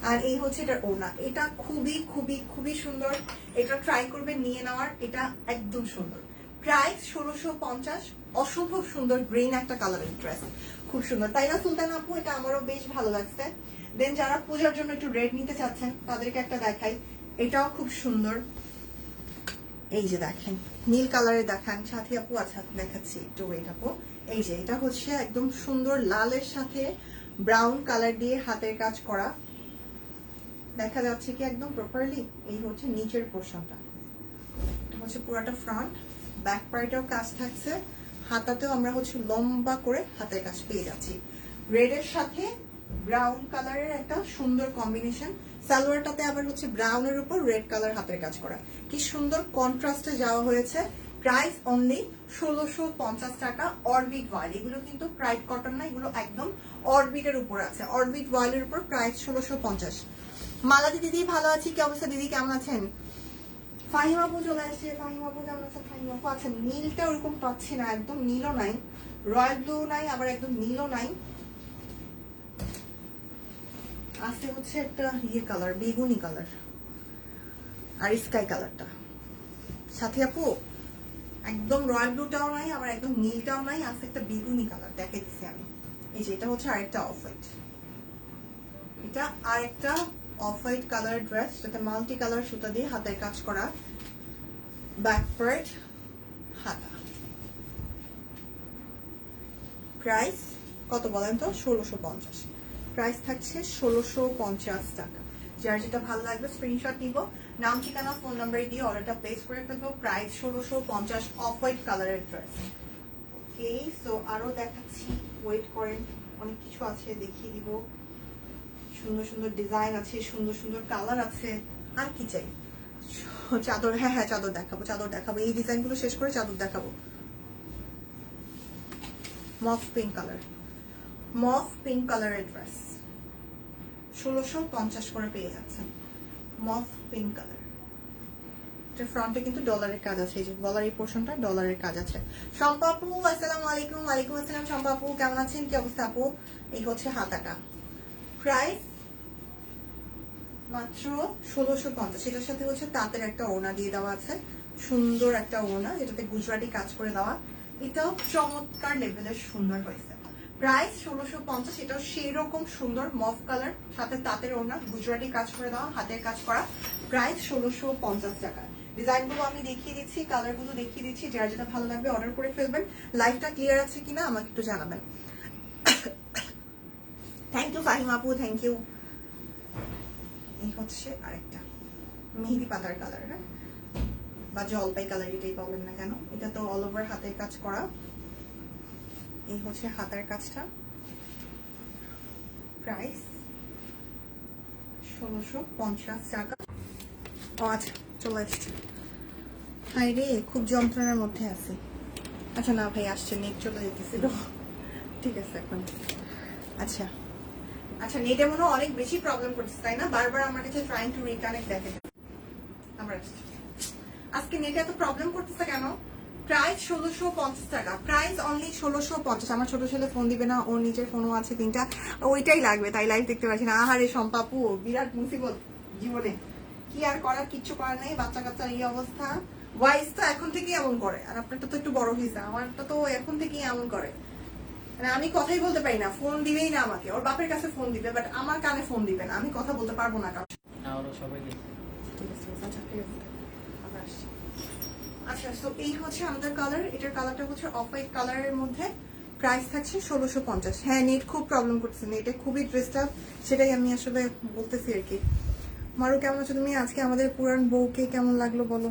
আর এই হচ্ছে এটার ওড়না, এটা খুবই খুবই খুবই সুন্দর। এটা ট্রাই করবেন নিয়ে নেওয়ার, এটা একদম সুন্দর। প্রাইস 1650। অসম্ভব সুন্দর গ্রিন একটা কালারের ড্রেস, খুব সুন্দর, তাই না সুলতান আপু? এটা আমারও বেশ ভালো লাগছে। দেন যারা পূজার জন্য একটু রেড নিতে চাচ্ছেন তাদেরকে একটা দেখাই, এটাও খুব সুন্দর। এই যে দেখেন নীল কালারের দেখান সাথী আপু। আচ্ছা দেখাচ্ছি একটু, ওয়েট আপু। এই যে এটা হচ্ছে একদম সুন্দর লালের সাথে ব্রাউন কালার দিয়ে হাতের কাজ করা, দেখা যাচ্ছে কি একদম প্রপারলি। এই হচ্ছে নিচের পোর্শনটা, হচ্ছে পুরাটা ফ্রন্ট। ব্যাক পার্টেও কাজ থাকছে, হাতাতেও আমরা হচ্ছে লম্বা করে হাতের কাজ পেয়ে যাচ্ছি। রেডের সাথে ব্রাউন কালারের একটা সুন্দর কম্বিনেশন। সালোয়ারটাতে আবার হচ্ছে ব্রাউনের উপর রেড কালার হাতের কাজ করা, কি সুন্দর কন্ট্রাস্টে যাওয়া হয়েছে। প্রাইস অনলি 1650 টাকা অরবিট ওয়াল। এগুলো কিন্তু ক্রাইড কটন না, এগুলো একদম অরবিটের উপর আছে, অরবিট ওয়ালের উপর। প্রাইস 1650। মালাদি দিদি ভালো আছি, কি অবস্থা দিদি, কেমন আছেন? ফাহিমা আপু চলে আসছে, ফাহিমা আপু কেমন আছেন? ফাহিমা আপু আচ্ছা, নীলটা ওরকম পাচ্ছি না, একদম নীলও নাই, রয়্যাল ব্লু নাই, আবার একদম নীলও নাই। আছে হচ্ছে একটা ইয়ে কালার, বেগুনি কালার আর স্কাই কালারটা। সাথী আপু একদম রয়্যাল ব্লুটাও নাই, আবার একদম নীলটাও নাই, আছে একটা বেগুনি কালার, দেখে দিচ্ছি আমি। এই যে এটা হচ্ছে আরেকটা অফ হোয়াইট, এটা আরেকটা অফ হোয়াইট কালার ড্রেস, যাতে মাল্টি কালার সুতা দিয়ে হাতের কাজ করা। ব্যাক পার্ট, হাতা। প্রাইস কত বলেন তো? 1650। প্রাইস থাকছে 1650 টাকা। যার যেটা ভালো লাগবে স্ক্রিনশট নিব, নাম ঠিকানা ফোন নাম্বার দিয়ে অর্ডারটা প্লেস করে ফেলবো। প্রাইস 1650, অফ হোয়াইট কালারের ড্রেস। ওকে, সো আরো দেখাচ্ছি, ওয়েট করেন, অনেক কিছু আছে দেখিয়ে দিব। সুন্দর সুন্দর ডিজাইন আছে, সুন্দর সুন্দর কালার আছে। আর কি চাই? চাদর, হ্যাঁ হ্যাঁ চাদর দেখাবো, চাদর দেখাবো। এই ডিজাইনগুলো শেষ করে চাদর দেখাবো। মফ পিঙ্ক কালার, মফ পিঙ্ক কালারের ড্রেস 1650 করে পেয়ে যাচ্ছেন। মফ পিঙ্ক কালার, এটা ফ্রন্টে কিন্তু ডলারের কাজ আছে, এই যে গলার এই পোর্শনটা ডলারের কাজ আছে। শম্পা আপু আসসালামু আলাইকুম। ওয়ালাইকুম আসসালাম শম্পা আপু, কেমন আছেন? কি অবস্থা আপু? এই হচ্ছে হাতাটা, প্রাইস মাত্র 1650। এটার সাথে হচ্ছে তাঁতের একটা ওড়না দিয়ে দেওয়া আছে, সুন্দর একটা ওড়না যেটাতে গুজরাটি কাজ করে দেওয়া। এটাও চমৎকার লেভেলের সুন্দর হয়েছে। প্রাইস 1650। এটাও সেই রকম সুন্দর মফ কালার, সাথে তাঁতের ওড়না, গুজরাটি কাজ করে দেওয়া, হাতের কাজ করা। প্রাইস 1650 টাকা। ডিজাইনগুলো আমি দেখিয়ে দিচ্ছি, কালারগুলো দেখিয়ে দিচ্ছি। যার যেটা ভালো লাগবে অর্ডার করে ফেলবেন। লাইফটা ক্লিয়ার আছে কিনা আমাকে একটু জানাবেন। থ্যাংক ইউ ফাহিম আপু, থ্যাংক ইউ। এই হচ্ছে আরেকটা মেহেদি পাতার কালার, হ্যাঁ, বা জলপাই কালার, এটাই বলেন না কেন। এটা তো অল ওভার হাতের কাজ করা। এই হচ্ছে হাতের কাজটা। প্রাইস 1650 টাকা। ও আচ্ছা, চলে আসছে। হাই রে, খুব যন্ত্রণার মধ্যে আছে। আচ্ছা না ভাই, আসছে, নেট চলে যেতেছিল। ঠিক আছে এখন। আচ্ছা আচ্ছা, নেটে মনে হয় অনেক বেশি প্রবলেম করছে, তাই না? বারবার আমার কাছে ট্রাইং টু রিকানেক্ট দেখে আবার আসছে। আজকে নেটে এত প্রবলেম করতেছে কেন? প্রাইস 1650 টাকা, প্রাইস অনলি 1650। আমার ছোট ছেলে ফোন দিবে না, ওর নিজের ফোনও আছে 3টা, ওইটাই লাগবে, তাই লাইভ দেখতে পাচ্ছি না। আহারে সম্পাপু, বিরাট মুসিবত জীবনে, কি আর করার, কিচ্ছু করার নেই। বাচ্চা কাচ্চার এই অবস্থা। ওয়াইস তো এখন থেকেই এমন করে, আর আপনারটা তো একটু বড় হয়েছে, আমারটা তো এখন থেকেই এমন করে। মানে আমি কথাই বলতে পারি না, ফোন দিবেই না আমাকে। ওর বাপের কাছে ফোন দিবে, বাট আমার কানে ফোন দিবে না, আমি কথা বলতে পারবো না কারণ। ঠিক আছে, আচ্ছা ঠিক আছে, আবার আসছি। আচ্ছা, তো এই হচ্ছে আমাদের কালার। এটার কালারটা হচ্ছে অফ হোয়াইট কালারের মধ্যে। প্রাইস থাকছে 1650। হ্যাঁ, নেট খুব প্রবলেম করছে, নেটে খুবই ডিস্টার্ব, সেটাই আমি আসলে বলতেছি আর কি। মারু কেমন আছো তুমি? আজকে আমাদের পুরান বউকে কেমন লাগলো বলো?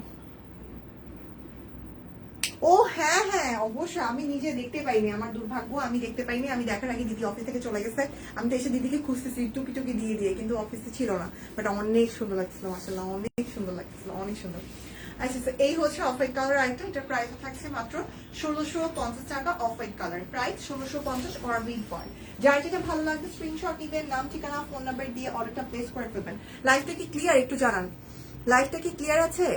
ও হ্যাঁ হ্যাঁ, অবশ্যই। আমি নিজে দেখতে পাইনি, আমার দুর্ভাগ্য, আমি দেখতে পাইনি। আমি দেখার আগে দিদি অফিস থেকে চলে গেছে। আমি তো এসে দিদিকে খুঁজতেছি টুকি টুকি দিয়ে দিয়ে, কিন্তু অফিসে ছিল না। বাট অনেক সুন্দর লাগছিল, মাশাআল্লাহ, অনেক সুন্দর লাগছিল, অনেক সুন্দর। আচ্ছা, এই হচ্ছে অফ হোয়াইট কালার আইটেম। এটার প্রাইস থাকছে মাত্র 1650 টাকা। Off white colour, price 1650 or big point. যার যেটা ভালো লাগবে স্ক্রিনশট নিবেন, নাম ঠিকানা ফোন নাম্বার দিয়ে অর্ডারটা প্লেস করে ফেলবেন। লাইভটা কি ক্লিয়ার একটু জানান, লাইভটা কি ক্লিয়ার আছে?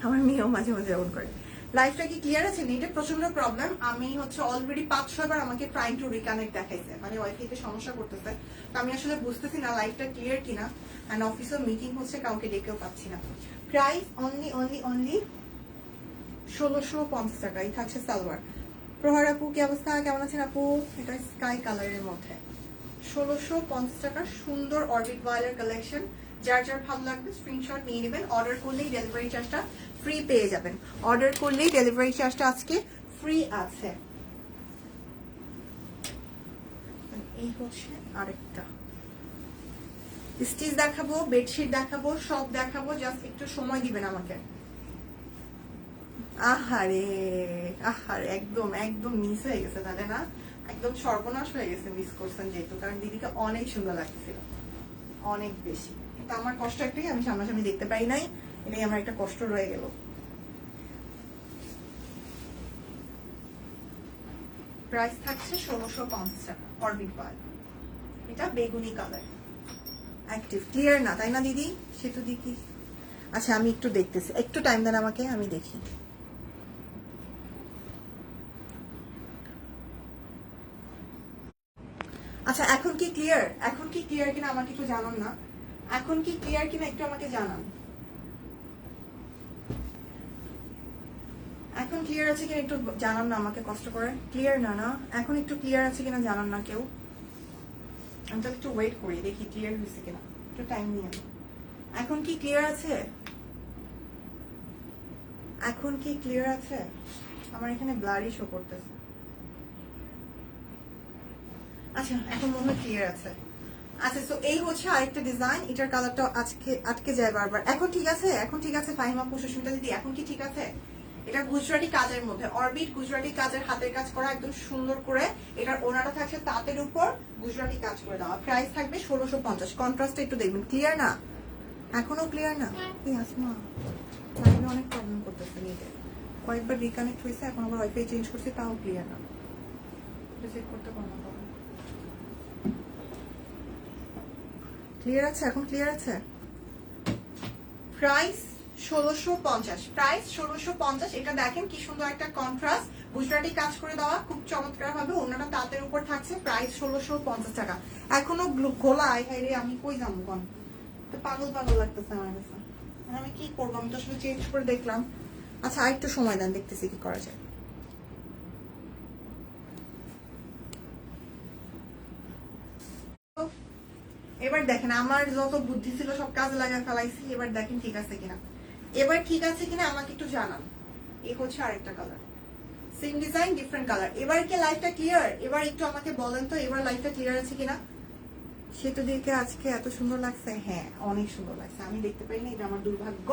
আমার মেয়েও মাঝে মাঝে এমন করে। লাইফটা কি ক্লিয়ার আছে? নেটের প্রচন্ড প্রবলেম। আমি হচ্ছে অলরেডি 5-6 বার আমাকে ট্রাইং টু রিকানেক্ট দেখাইছে, মানে ওয়াইফাইতে সমস্যা করতেছে। তো আমি আসলে বুঝতেছি না লাইফটা ক্লিয়ার কিনা। অ্যান্ড অফিসের মিটিং হচ্ছে, কাউকে ডেকেও পাচ্ছি না। প্রাইস অনলি অনলি অনলি 1650 টাকা। এই থাকছে সালোয়ার। প্রহার আপু কি অবস্থা, কেমন আছেন আপু? এটা স্কাই কালারের মধ্যে 1650 টাকা, সুন্দর অরবিট ভয়েলের কালেকশন। যার যার ভালো লাগবে স্ক্রিনশট নিয়ে নেবেন। অর্ডার করলেই ডেলিভারি চার্জটা ফ্রি পেয়ে যাবেন। অর্ডার করলেই ডেলিভারি চার্জটা আজকে ফ্রি আছে। এই হচ্ছে আরেকটা স্টিচ দেখাবো, বেডশিট দেখাবো, সব দেখাবো, জাস্ট একটু সময় দিবেন আমাকে। আহারে আহারে, একদম একদম মিস হয়ে গেছে তাহলে না, একদম সর্বনাশ হয়ে গেছে মিস করছেন যেহেতু, কারণ দিদিকে অনেক সুন্দর লাগতেছিল, অনেক বেশি। কিন্তু আমার কষ্ট একটাই, আমি সামনাসামনি দেখতে পাই নাই, এটাই আমার একটা কষ্ট রয়ে গেল। প্রাইস থাকছে 1650 টাকা। অরবিট পাল, এটা বেগুনি কালার, অ্যাক্টিভ ক্লিয়ার না, তাই না দিদি? সে তো দেখি। আচ্ছা আমি একটু দেখতেছি, একটু টাইম দেন আমাকে, আমি দেখি। আচ্ছা এখন কি ক্লিয়ার? এখন কি ক্লিয়ার কিনা আমাকে একটু জানান না, এখন কি ক্লিয়ার কিনা একটু আমাকে জানান। এখন ক্লিয়ার আছে কিনা একটু জানান না আমাকে কষ্ট করে। ক্লিয়ার না, না এখন একটু ক্লিয়ার আছে কিনা জানান না কেউ। আমি তাহলে একটু ওয়েট করি, দেখি ক্লিয়ার হয়েছে কিনা, একটু টাইম নিয়ে। এখন কি ক্লিয়ার আছে? এখন কি ক্লিয়ার আছে? আমার এখানে ব্লারই শো করতেছে। আচ্ছা এখন মনে হয় ক্লিয়ার আছে। আচ্ছা তো এই হচ্ছে আরেকটা ডিজাইন, এটার কালারটা আজকে আটকে যায় বারবার। এখন ঠিক আছে, এখন ঠিক আছে ফাহিমা আপু সুস্মিতা দিদি, এখন কি ঠিক আছে? এটা গুজরাটি কাজের মধ্যে, অরবিট গুজরাটি কাজের হাতের কাজ করা একদম সুন্দর করে। এটার ওনাটা থাকছে তাঁতের উপর গুজরাটি কাজ করে দেওয়া। প্রাইস থাকবে 1650। কন্ট্রাস্টে একটু দেখবেন, ক্লিয়ার না? এখনো ক্লিয়ার না? এই আসমা লাইনে অনেক প্রবলেম করতেছে নেটে, কয়েকবার রিকানেক্ট হয়েছে, এখন আবার ওয়াইফাই চেঞ্জ করছি, তাও ক্লিয়ার না। চেক করতে পারবো না। ক্লিয়ার আছে? এখন ক্লিয়ার আছে? Price 1650, price 1650। এটা দেখেন কি সুন্দর একটা কন্ট্রাস্ট, গুজরাটি কাজ করে দেওয়া, খুব চমৎকার ভাবে ওনাটা তাঁতের উপর থাকছে। প্রাইস 1650 টাকা। এখনো গোলা আই হাই রে, আমি কই যাবো কোন, তো পাগল পাগল লাগতেছে আমার কাছে। আমি কি করবো, আমি তো আসলে চেঞ্জ করে দেখলাম। আচ্ছা আরেকটু সময় দেন, দেখতেছি কি করা যায়। এবার দেখেন আমার যত বুদ্ধি ছিল সব কাজে লাগা ফেলাইছি, এবার দেখেন ঠিক আছে কিনা। এবার ঠিক আছে কিনা আমাকে একটু জানান। এই হচ্ছে আরেকটা colour, same design different colour. এবার কি লাইফটা ক্লিয়ার? এবার একটু আমাকে বলেন তো এবার লাইফটা ক্লিয়ার আছে কিনা। সেটা দেখে আজকে এত সুন্দর লাগছে, হ্যাঁ অনেক সুন্দর লাগছে, আমি দেখতে পাইনি, এটা আমার দুর্ভাগ্য।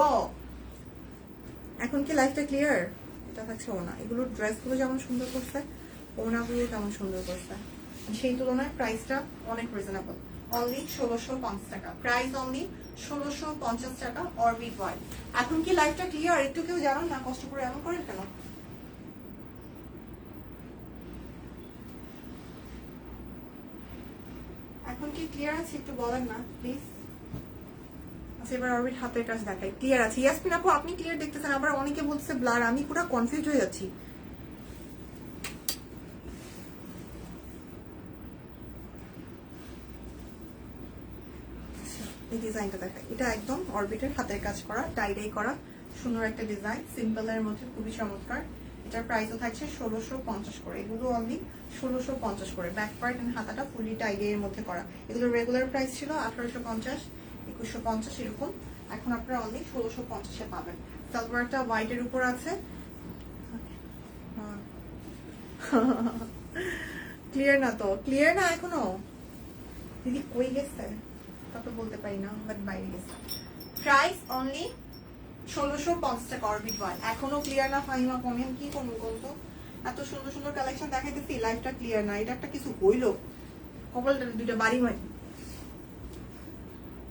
এখন কি লাইফটা ক্লিয়ার? এটা থাকছে ওনা, এগুলো ড্রেসগুলো যেমন সুন্দর করছে, ওনাগুলো তেমন সুন্দর করছে, সেই তুলনায় প্রাইসটা অনেক রিজনেবল। অনলি 1650 টাকা, প্রাইস অনলি 1650 টাকা অরবিট ওয়াইড। এখন কি লাইফটা ক্লিয়ার? একটু কেউ জানান না, কষ্ট করে এমন করেন কেন? এখন কি ক্লিয়ার আছে একটু বলেন না প্লিজ। আচ্ছা এবার অরবিট হাতের কাজ দেখাই, ক্লিয়ার আছে? ইয়াসমিন আপু আপনি ক্লিয়ার দেখতেছেন, আবার অনেকে বলছে ব্লার, আমি পুরো কনফিউজ হয়ে যাচ্ছি। এই ডিজাইনটা দেখাই, এটা একদম অরবিটের হাতের কাজ করা, টাইডাই করা সুন্দর একটা ডিজাইন, সিম্পল এর মধ্যে খুবই চমৎকার। এটার প্রাইসও থাকছে 1650 করে, এগুলো অনলি 1650 করে। ব্যাক পার্ট এন্ড হাতাটা ফুলি টাইডাই এর মধ্যে করা। এগুলো রেগুলার প্রাইস ছিল 1850, 2150 এরকম, এখন আপনারা অনলি 1650 এ পাবেন। সালোয়ারটা হোয়াইট এর উপর আছে। ক্লিয়ার না তো? ক্লিয়ার না এখনো? দিদি কই গেছে তা তো বলতে পারি না, বাট বাইরে গেছে। প্রাইস অনলি 1650 টাকা অরবিট ওয়ান। এখনো ক্লিয়ার না ফাহিমা কমি, আমি কি করবো বলতো? এত সুন্দর সুন্দর কালেকশন দেখাইতেছি, লাইফটা ক্লিয়ার না, এটা একটা কিছু হইলো, কপালটা দুইটা বাড়ি হয়।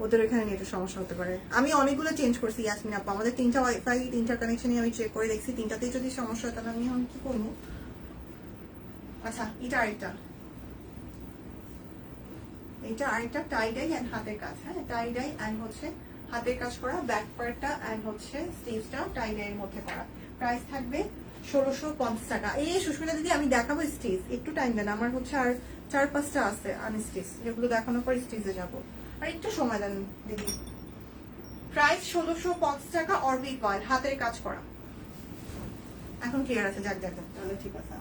ওদের এখানে নেটের সমস্যা হতে পারে। আমি অনেকগুলো চেঞ্জ করছি ইয়াসমিন আপু, আমাদের 3টা ওয়াইফাই 3টা কানেকশনই আমি চেক করে দেখছি, 3টাতেই যদি সমস্যা হয় তাহলে আমি এখন কি করবো। আচ্ছা এটা আরেকটা, এটা আরেকটা টাইডাই এন্ড হাতের কাজ, হ্যাঁ টাইডাই এন্ড হচ্ছে হাতের কাজ করা, ব্যাক পার্টটা এন্ড হচ্ছে স্লিভসটা টাইডাই এর মধ্যে করা। প্রাইস থাকবে 1650 টাকা। এই সুস্মিতা দিদি আমি দেখাবো স্টিচ, একটু টাইম দেন, আমার হচ্ছে আর 4-5টা আছে আনস্টিচ, যেগুলো দেখানোর পর স্টিচে যাবো, আর একটু সময় দেন দিদি। প্রাইস 1650 টাকা অরবিট ওয়াল, হাতের কাজ করা। এখন ক্লিয়ার আছে? যাক যাক তাহলে ঠিক আছে।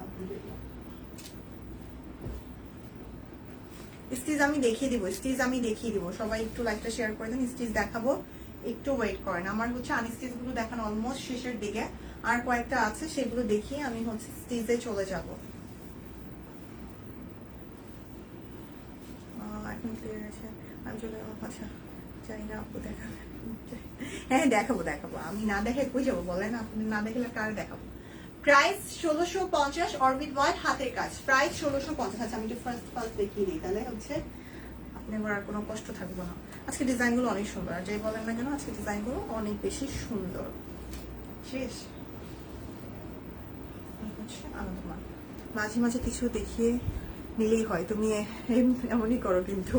স্টিচ আমি দেখিয়ে দিব, স্টিচ আমি দেখিয়ে দিব, সবাই একটু লাইকটা শেয়ার করে দেন, স্টিচ দেখাবো, একটু ওয়েট করেন। আমার হচ্ছে আনস্টিচ গুলো দেখানো অলমোস্ট শেষের দিকে, আর কয়েকটা আছে সেগুলো দেখিয়ে আমি হচ্ছে স্টিচে চলে যাব। এখন ক্লিয়ার আছে, আমি চলে যাবো। আচ্ছা জানি না আপু দেখাবে, হ্যাঁ দেখাবো দেখাবো, আমি না দেখে কই যাবো বলেন, আপনি না দেখলে কার দেখাবো। প্রাইস 1650 অরবিট ওয়াইড হাতের কাজ, প্রাইস 1650। আচ্ছা আমি একটু ফার্স্ট দেখিয়ে দিই, তাহলে হচ্ছে আপনি আর কোনো কষ্ট থাকবো না। আজকে ডিজাইনগুলো অনেক সুন্দর, আর যাই বলেন না কেন আজকে ডিজাইনগুলো অনেক বেশি সুন্দর। শেষ হচ্ছে আনন্দমা, মাঝে মাঝে কিছু দেখিয়ে নিলেই হয়, তুমি এমনই করো কিন্তু।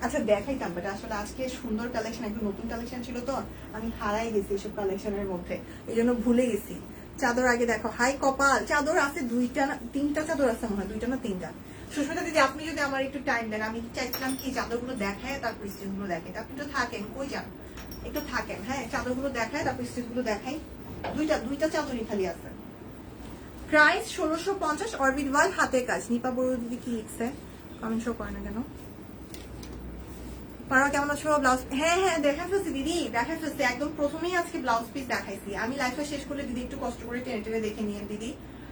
আচ্ছা দেখাইতাম, বাট আসলে আজকে সুন্দর কালেকশন, একটু নতুন কালেকশন ছিল তো, আমি হারাই গেছি এসব কালেকশনের মধ্যে, এই জন্য ভুলে গেছি। চাদর আগে দেখো, হাই কপাল, চাদর আছে 2টা না 3টা চাদর আছে মনে হয়, 2টা না 3টা। সুস্মিতা দিদি আপনি যদি আমার একটু টাইম দেন, আমি চাইছিলাম কি চাদরগুলো দেখায় তারপর স্টিচগুলো দেখাই, আপনি তো থাকেন কই যান, একটু থাকেন, হ্যাঁ চাদরগুলো দেখায় তারপর স্টিচগুলো দেখাই। দুইটা চাদরই খালি আছে। প্রাইস 1650 অরবিট ওয়াল হাতের কাজ। নিপা বড় দিদি কি লিখছে, কমেন্ট শো করে না কেন? পারা কেমন আছো? ব্লাউজ, হ্যাঁ হ্যাঁ দেখা ফেলছি দিদি, দেখা ফেলছি, একদম প্রথমেই আজকে ব্লাউজ পিস দেখাইছি। আমি লাইফটা শেষ করলে দিদি একটু কষ্ট করে টেনে টেনে দেখে নিয়ে দিদি,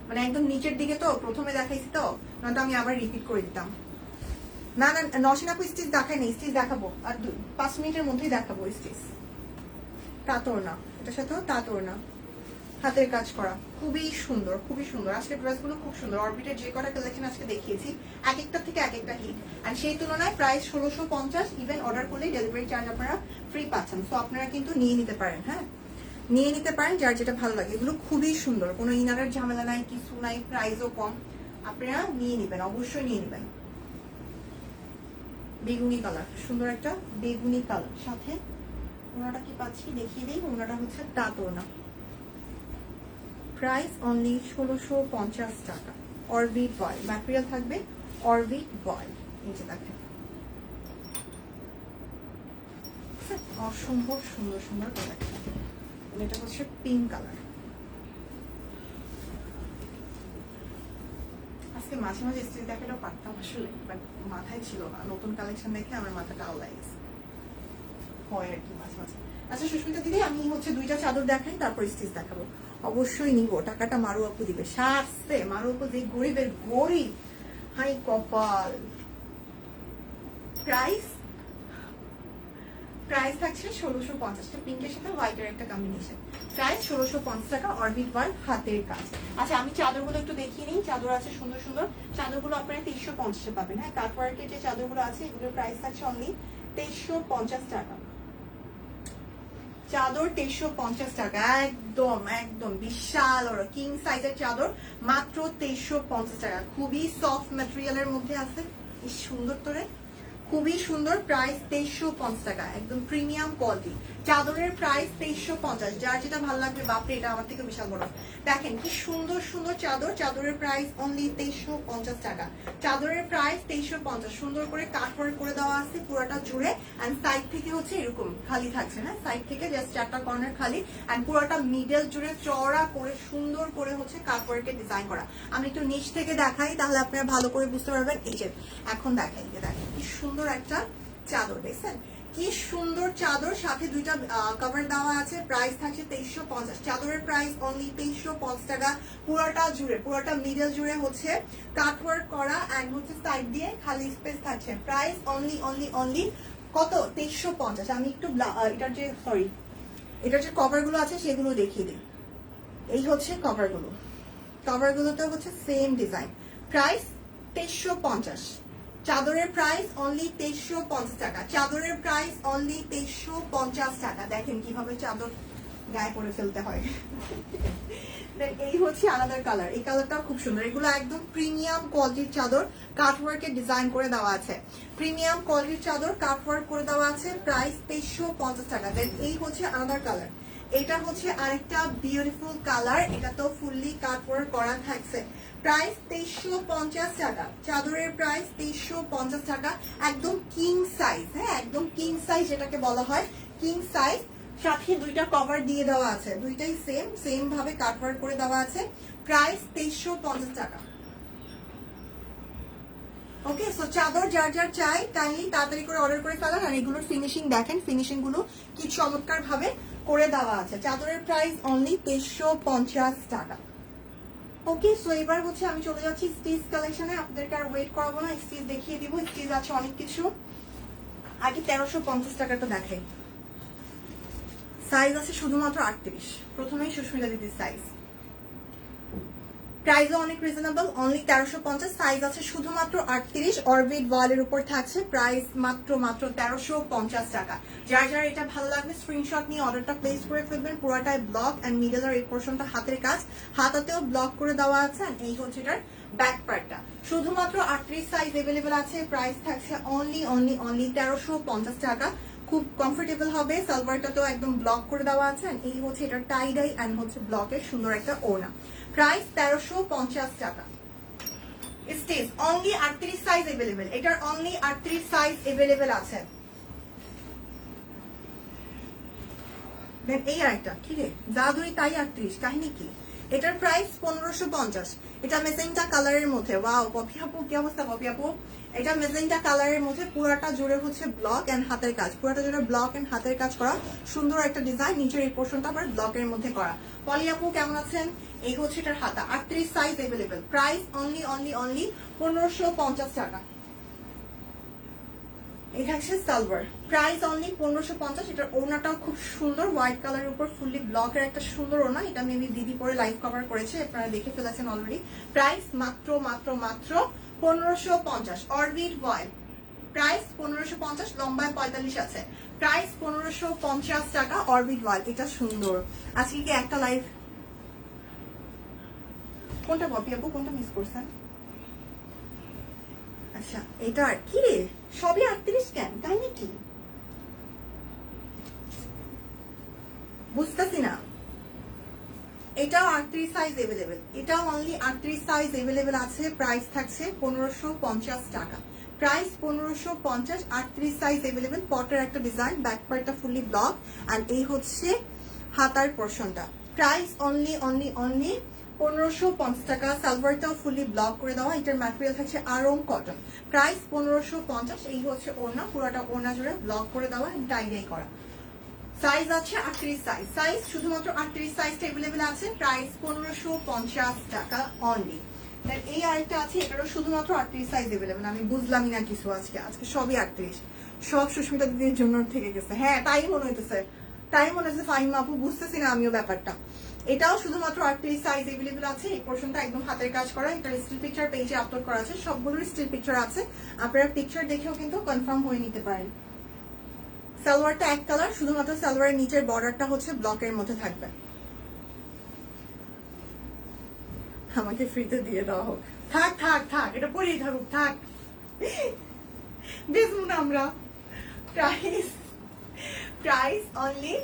মানে একদম নিচের দিকে তো প্রথমে দেখাইছি তো, নয়তো আমি আবার রিপিট করে দিতাম। না না নসীন আপু স্টিচ দেখাই নেই, স্টিচ দেখাবো আর 5 মিনিটের মধ্যেই দেখাবো স্টিচ। তাঁতর না, এটার সাথেও তাঁতর না, হাতের কাজ করা, খুবই সুন্দর খুবই সুন্দর। আজকে ড্রেসগুলো খুব সুন্দর। অরবিটের যে কটা কালেকশন আজকে দেখিয়েছি এক একটা থেকে এক একটা হিট, আর সেই তুলনায় প্রাইস 1650। ইভেন অর্ডার করলেই ডেলিভারি চার্জ আপনারা ফ্রি পাচ্ছেন। তো আপনারা কিন্তু নিয়ে নিতে পারেন, হ্যাঁ নিয়ে নিতে পারেন যার যেটা ভালো লাগে। এগুলো খুবই সুন্দর, কোনো ইনারের ঝামেলা নাই, কিছু নাই, প্রাইসও কম। আপনারা নিয়ে নেবেন, অবশ্যই নিয়ে নেবেন। বেগুনি কালার, সুন্দর একটা বেগুনি কালার, সাথে ওনাটা কি পাচ্ছি দেখিয়ে দিই। ওনাটা হচ্ছে তাঁতর না, প্রাইস অনলি 1650 টাকা। অরবিট বয়েল ম্যাটেরিয়াল থাকবে, অরবিট বয়েল। এই যে দেখেন অসম্ভব সুন্দর সুন্দর কালেকশন। এটা হচ্ছে পিঙ্ক কালার। আজকে মাঝে মাঝে স্টিচ দেখালেও পারতাম আসলে, বাট মাথায় ছিল না। নতুন কালেকশন দেখে আমার মাথাটা আওলাই গেছে, হয় আর কি মাঝে মাঝে। আচ্ছা সুস্মিতা দিদি, আমি হচ্ছে 2টা চাদর দেখাই, তারপর স্টিচ দেখাবো। অবশ্যই নিব, টাকাটা মারু আপু দিবে। সারছে মারু আপু, যে গরিবের গরিব, হাই কপাল। প্রাইস প্রাইস থাকছে 1650। পিঙ্কের সাথে হোয়াইটের একটা কম্বিনেশন। প্রাইস 1650 টাকা। অরবিট ওয়ার্ক হাতের কাজ। আচ্ছা আমি চাদরগুলো একটু দেখিয়ে নিই। চাদর আছে সুন্দর সুন্দর, চাদরগুলো আপনারা 2350 পাবেন। হ্যাঁ কাট ওয়ার্কের যে চাদরগুলো আছে এগুলোর প্রাইস থাকছে অনলি 2350 টাকা। চাদর 2350 টাকা, একদম একদম বিশাল ওরা কিং সাইজের চাদর, মাত্র 2350 টাকা। খুবই সফট ম্যাটেরিয়ালের মধ্যে আছে, এই সুন্দর তোরে, খুবই সুন্দর। প্রাইস 2350 টাকা, একদম প্রিমিয়াম কোয়ালিটি। চাদরের প্রাইস 2350। যার যেটা ভালো লাগবে, বাপরে এটা আমার থেকে বিশাল বড়। দেখেন কি সুন্দর সুন্দর চাদর। চাদরের প্রাইস অনলি 2350 টাকা। চাদরের প্রাইস 2350। সুন্দর করে কাট ওয়ার্ক করে দেওয়া আছে পুরোটা জুড়ে, এন্ড সাইড থেকে হচ্ছে এরকম খালি থাকছে, হ্যাঁ সাইড থেকে জাস্ট 4টা কর্নার খালি, এন্ড পুরোটা মিডল জুড়ে চওড়া করে সুন্দর করে হচ্ছে কাট ওয়ার্কের ডিজাইন করা। আমি একটু নিচ থেকে দেখাই, তাহলে আপনারা ভালো করে বুঝতে পারবেন। এই যে এখন দেখাই, দেখেন কি সুন্দর একটা চাদর, দেখছেন কি সুন্দর চাদর, সাথে 2টা কভার দেওয়া আছে। প্রাইস থাকছে 2350। চাদরের প্রাইস অনলি 2350 টাকা। পুরোটা জুড়ে, পুরোটা মিডল জুড়ে হচ্ছে কাট ওয়ার্ক করা, এন্ড হচ্ছে সাইড দিয়ে খালি স্পেস থাকছে। প্রাইস অনলি অনলি অনলি কত? 2350। আমি একটু এটার যে এটার যে কভার গুলো আছে সেগুলো দেখিয়ে দিই। এই হচ্ছে কভার গুলো, কভার গুলোতে হচ্ছে সেম ডিজাইন। প্রাইস 2350। চাদরের প্রাইস অনলি 2350 টাকা। চাদরের প্রাইস অনলি 2350 টাকা। দেখেন কিভাবে চাদর গায়ে পরে ফেলতে হয়। এই হচ্ছে আলাদা কালার, এই কালারটাও খুব সুন্দর। এগুলো একদম প্রিমিয়াম কোয়ালিটির চাদর, কাটওয়ার্কের ডিজাইন করে দেওয়া আছে। প্রিমিয়াম কোয়ালিটির চাদর কাটওয়ার্ক করে দেওয়া আছে। প্রাইস 2350 টাকা। দেন এই হচ্ছে আলাদা কালার, এটা হচ্ছে আরেকটা বিউটিফুল কালার। এটা তো ফুললি কাটওয়ার্ক করা থাকছে। প্রাইস 2350 টাকা। চাদরের প্রাইস 2350 টাকা। একদম কিং সাইজ, হ্যাঁ একদম কিং সাইজ যেটাকে বলা হয়, কিং সাইজ। সাথে 2টা কভার দিয়ে দেওয়া আছে, দুইটাই সেম ভাবে কাটওয়ার্ক করে দেওয়া আছে। প্রাইস 2350 টাকা। ওকে, সো চাদর যার যার চাই কাইন্ডলি তাড়াতাড়ি করে অর্ডার করে ফেলান। আর এগুলোর ফিনিশিং দেখেন, ফিনিশিং গুলো কি চমৎকার ভাবে করে দেওয়া আছে। চাদরের প্রাইস অনলি 2350 টাকা। ওকে, সো এবার হচ্ছে আমি চলে যাচ্ছি স্টিচ কালেকশনে। আপনাদেরকে আর ওয়েট করাবো না, স্টিচ দেখিয়ে দিব। স্টিচ আছে অনেক কিছু। আগে 1350 টাকাটা দেখাই। সাইজ আছে শুধুমাত্র 38। প্রথমেই সুস্মিতা দিদির সাইজ, প্রাইসও অনেক রিজনেবল, অনলি 1350। সাইজ আছে শুধুমাত্র 38। অরবিট ওয়ালের উপর থাকছে। প্রাইস মাত্র 1350 টাকা। যার যার এটা ভালো লাগবে স্ক্রিনশট নিয়ে অর্ডারটা প্লেস করে ফেলবেন। পুরোটাই ব্লক, এন্ড মিডলের এই পোর্শনটা হাতের কাজ, হাতাতেও ব্লক করে দেওয়া আছে। এই হচ্ছে এটার ব্যাক পার্টটা। শুধুমাত্র 38 সাইজ এভেলেবেল আছে। প্রাইস থাকছে অনলি অনলি অনলি 1350 টাকা। খুব কমফোর্টেবল হবে। সালোয়ারটাতেও একদম ব্লক করে দেওয়া আছে। এই হচ্ছে এটা টাই ডাই, এন্ড হচ্ছে ব্লকের সুন্দর একটা ওড়না। প্রাইস 1350 টাকা। Stitch only 38 size available. এটার অনলি 38 সাইজ এভেলেবেল আছে। দেন এই আরেকটা, কি রে জাদুরি তাই 38, কাহিনী কি? এটার প্রাইস 1550। এটা মেজেন্টা কালারের মধ্যে। ওয়াও পপি আপু কি অবস্থা পপি আপু? এটা মেজেন্টা কালারের মধ্যে পুরাটা জুড়ে হচ্ছে ব্লক এন্ড হাতের কাজ, পুরাটা জুড়ে ব্লক এন্ড হাতের কাজ করা সুন্দর একটা ডিজাইন, নিচের এই পোর্শনটা আবার ব্লকের মধ্যে করা। পলি আপু কেমন আছেন? এই হচ্ছে এটার হাতা, 38 সাইজ अवेलेबल। প্রাইস অনলি 1550 টাকা। এটা হচ্ছে সালোয়ার, প্রাইস অনলি 1550। এটার ওড়নাটাও খুব সুন্দর, হোয়াইট কালারের উপর ফুললি ব্লকের একটা সুন্দর ওড়না। এটা মেবি দিদি পরে লাইভ কভার করেছে, আপনারা দেখে ফেলেছেন অলরেডি। প্রাইস মাত্র 1550। অরবিট ভয়েল, প্রাইস 1550, লম্বায় 45 আছে। প্রাইস 1550 টাকা অরবিট ভয়েল। এটা সুন্দর। আজকে কি একটা লাইভ, কোনটা পপি আপু, কোনটা মিস করছেন? আচ্ছা এটা কি রে, সবই 38 কেন, তাই নাকি? বুঝতেছি না। এটাও 38 সাইজ अवेलेबल, এটাও অনলি 38 সাইজ अवेलेबल আছে। প্রাইস থাকছে 1550 টাকা। Price 1550, 38 size available. পটের একটা ডিজাইন, ব্যাক পার্টটা ফুললি ব্লক এন্ড এই হচ্ছে হাতার পোরশনটা। প্রাইস অনলি 1550 টাকা। সালোয়ারটাও ফুললি ব্লক করে দেওয়া। এটার ম্যাটেরিয়াল থাকছে আরং কটন। প্রাইস 1550। এই হচ্ছে ওড়না, পুরোটা ওড়না জুড়ে ব্লক করে দেওয়া, টাই ডাই করা। সাইজ আছে 38 সাইজ, সাইজ শুধুমাত্র 38 সাইজটা अवेलेबल আছে। প্রাইস 1550 টাকা অনলি। দেন এই আরেকটা আছে, এটারও শুধুমাত্র 38 সাইজ अवेलेबल। আমি বুঝলামই না কিছু, আজকে সবই 38, সব সুস্মিতা দিদির জন্য থেকে গেছে। হ্যাঁ তাই মনে হইতেছে, ফাইম আপু, বুঝতেছি না আমিও ব্যাপারটা। এটাও শুধুমাত্র 38 সাইজ अवेलेबल আছে। এই পোরশনটা একদম হাতের কাজ করা। এটার স্টিল পিকচার পেজে আপলোড করা আছে, সবগুলোর স্টিল পিকচার আছে, আপনারা পিকচার দেখেও কিন্তু কনফার্ম হয়ে নিতে পারেন। সালোয়ারটা এক কালার, শুধুমাত্র সালোয়ারের নিচের বর্ডারটা হচ্ছে ব্লকের মধ্যে থাকবে। আমাকে ফ্রিতে দিয়ে দেওয়া হোক, থাক থাক থাক, এটা পরেই থাকুক, থাক, দেখুন আমরা। প্রাইস অনলি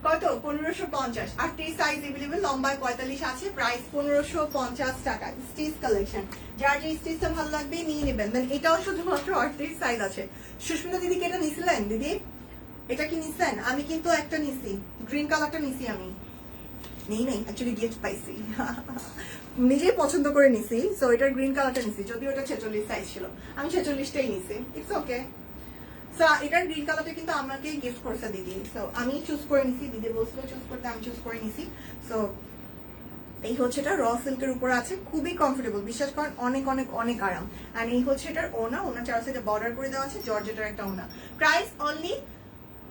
কত? 1550। 38 সাইজ अवेलेबल, লম্বায় 45 আছে। প্রাইস 1550 টাকা। স্টিচ কালেকশন, যার যে স্টিচটা ভালো লাগবে নিয়ে নেবেন। দেন এটাও শুধুমাত্র 38 সাইজ আছে। সুস্মিতা দিদি কি এটা নিছিলেন? দিদি এটা কি নিছেন? আমি কিন্তু একটা নিছি, গ্রিন কালারটা নিছি। আমি নেই অ্যাকচুয়ালি গিফট পাইছি, নিজেই পছন্দ করে নিছি। সো এটার গ্রিন কালারটা নিছি, যদিও এটা 46 সাইজ ছিল, আমি 46টাই নিছি। It's okay. সো এটার গ্রিন কালারটা কিন্তু আমাকে গিফট করছে দিদি, সো আমি চুজ করে নিছি। দিদি বলছিল চুজ করতে, আমি চুজ করে নিছি। সো এই হচ্ছে এটা র সিল্কের উপর আছে, খুবই কমফোর্টেবল, বিশ্বাস করেন, অনেক অনেক অনেক আরাম। আর এই হচ্ছে এটার ওনা, চার সাইডে বর্ডার করে দেওয়া আছে, জর্জেটের একটা ওনা। Price only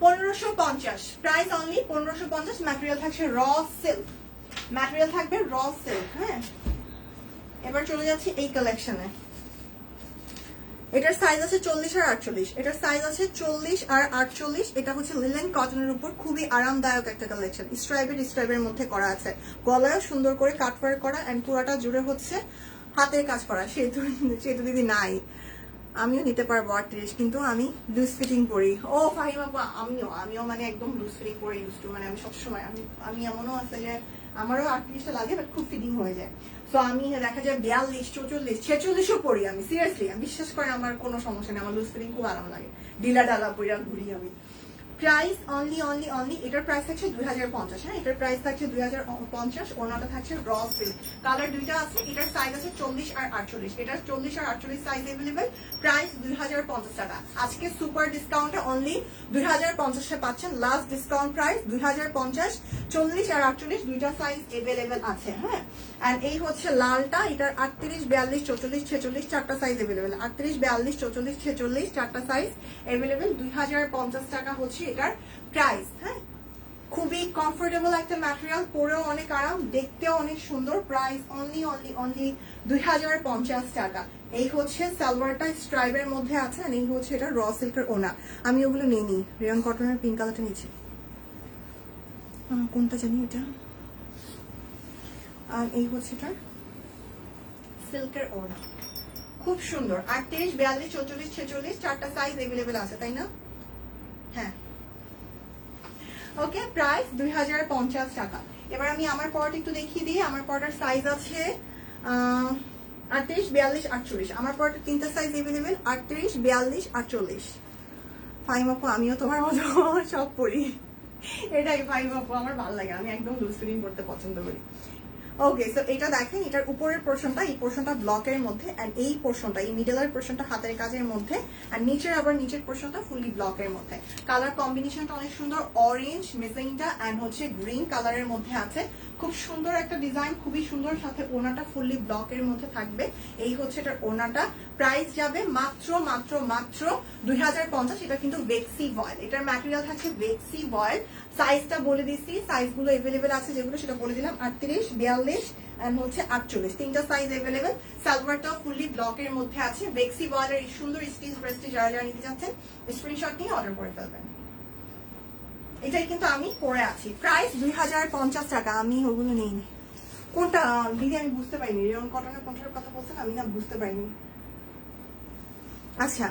1550। Price only 1550। Material থাকছে র সিল্ক, ম্যাটেরিয়াল থাকবে র সিল্ক। হ্যাঁ, এবার চলে যাচ্ছি এই কালেকশনে। এটার সাইজ আছে 40 আর 48। এটার সাইজ আছে 40 আর 48। এটা হচ্ছে লিলেন কটনের উপর খুবই আরামদায়ক একটা কালেকশন। স্ট্রাইপের মধ্যে করা আছে, গলায়ও সুন্দর করে কাটওয়ার্ক করা এন্ড পুরাটা জুড়ে হচ্ছে হাতের কাজ করা। সেহেতু দিদি নাই, আমিও নিতে পারবো 38, কিন্তু আমি লুজ ফিটিং পরি। ও ফাহিমা, আমিও মানে একদম লুজ ফিটিং পরে ইউজ টু, মানে আমি সবসময় আমি এমনও আছে যে আমারও 38টা লাগে, বাট খুব ফিটিং হয়ে যায়। তো আমি দেখা যায় 42, 44, 46ও পরি আমি। সিরিয়াসলি আমি বিশ্বাস করি, আমার কোনো সমস্যা নেই, আমার লুজ ফিটিং খুব আরাম লাগে। ডিলা ডালা পইরা ঘুরি আমি। প্রাইস অনলি এটার প্রাইস থাকছে 2050। হ্যাঁ, এটার প্রাইস থাকছে 2050। ওনাটা থাকছে র সিল্ক, কালার দুইটা আছে। এটার সাইজ আছে 40 আর 48। এটার 40 আর 48 সাইজ अवेलेबल। প্রাইস 2050 টাকা। আজকে সুপার ডিসকাউন্টে অনলি 2050 এ পাচ্ছেন। Last discount price 2050। 40 আর 48 দুইটা সাইজ अवेलेबल আছে। হ্যাঁ, এন্ড এই হচ্ছে লালটা, এটার 38, 42, 44, 46 চারটা সাইজ अवेलेबल। 38, 42, 44, 46 চারটা সাইজ अवेलेबल। 2050 টাকা হচ্ছে এটার প্রাইস। হ্যাঁ, খুবই কমফোর্টেবল একটা ম্যাটেরিয়াল, পরেও অনেক আরাম, দেখতেও অনেক সুন্দর। প্রাইস অনলি 2050 টাকা। এই হচ্ছে সালোয়ারটা স্ট্রাইপের মধ্যে আছে, আর এই হচ্ছে এটা র সিল্কের ওনা। আমি ওগুলো নিইনি, রেয়ন কটনের পিঙ্ক কালারটা নিয়েছি। কোনটা জানি এটা। আর এই হচ্ছে এটা সিল্কের ওনা, খুব সুন্দর। 38, 42, 44, 46 চারটা সাইজ अवेलेबल আছে, তাই না? হ্যাঁ, ওকে। প্রাইস 2050 টাকা। এবার আমি আমার পরটা একটু দেখিয়ে দিই। আমার পরটার সাইজ আছে 38, 42, 48। আমার পরটা তিনটা সাইজ अवेलेबल, 38, 42, 48। ফাইম আপু, আমিও তোমার মতো সব পরি, এটাই ফাইম আপু, আমার ভালো লাগে, আমি একদম লুজ ফিটিং করতে পছন্দ করি। ওকে, সো এটা দেখেন, এটার উপরের পোর্শনটা, এই পোর্শনটা ব্লকের মধ্যে, এন্ড এই পোর্শনটা, এই মিডলের পোর্শনটা হাতের কাজের মধ্যে, আর নিচের আবার নিচের পোর্শনটা ফুললি ব্লকের মধ্যে। কালার কম্বিনেশনটা অনেক সুন্দর, অরেঞ্জ, মেজেন্টা এন্ড হচ্ছে গ্রিন কালারের মধ্যে আছে। খুব সুন্দর একটা ডিজাইন, খুবই সুন্দর, সাথে ওনাটা ফুললি ব্লকের মধ্যে থাকবে। এই হচ্ছে এটার ওনাটা। প্রাইস যাবে মাত্র মাত্র মাত্র 2050। এটা কিন্তু ভেক্সি ভয়েল, এটার ম্যাটেরিয়াল থাকছে ভেক্সি ভয়েল। সাইজটা বলে দিচ্ছি, সাইজগুলো এভেলেবেল আছে যেগুলো সেটা বলে দিলাম, 38, 42 এন্ড হচ্ছে 48, তিনটা সাইজ এভেলেবেল। সালোয়ারটা ফুললি ব্লকের মধ্যে আছে। ভেক্সি ভয়েলের এই সুন্দর স্টিচ ব্রেস্টে যারা যারা নিতে যাচ্ছেন স্ক্রিনশট নিয়ে অর্ডার করে ফেলবেন। এটাই কিন্তু আমি পরে আছি। প্রাইস 2050 টাকা। আমি ওগুলো নেইনি। কোনটা দিদি আমি বুঝতে পারিনি, রেয়ন কটনের কোনটার কথা বলছেন আমি না বুঝতে পারিনি। আচ্ছা,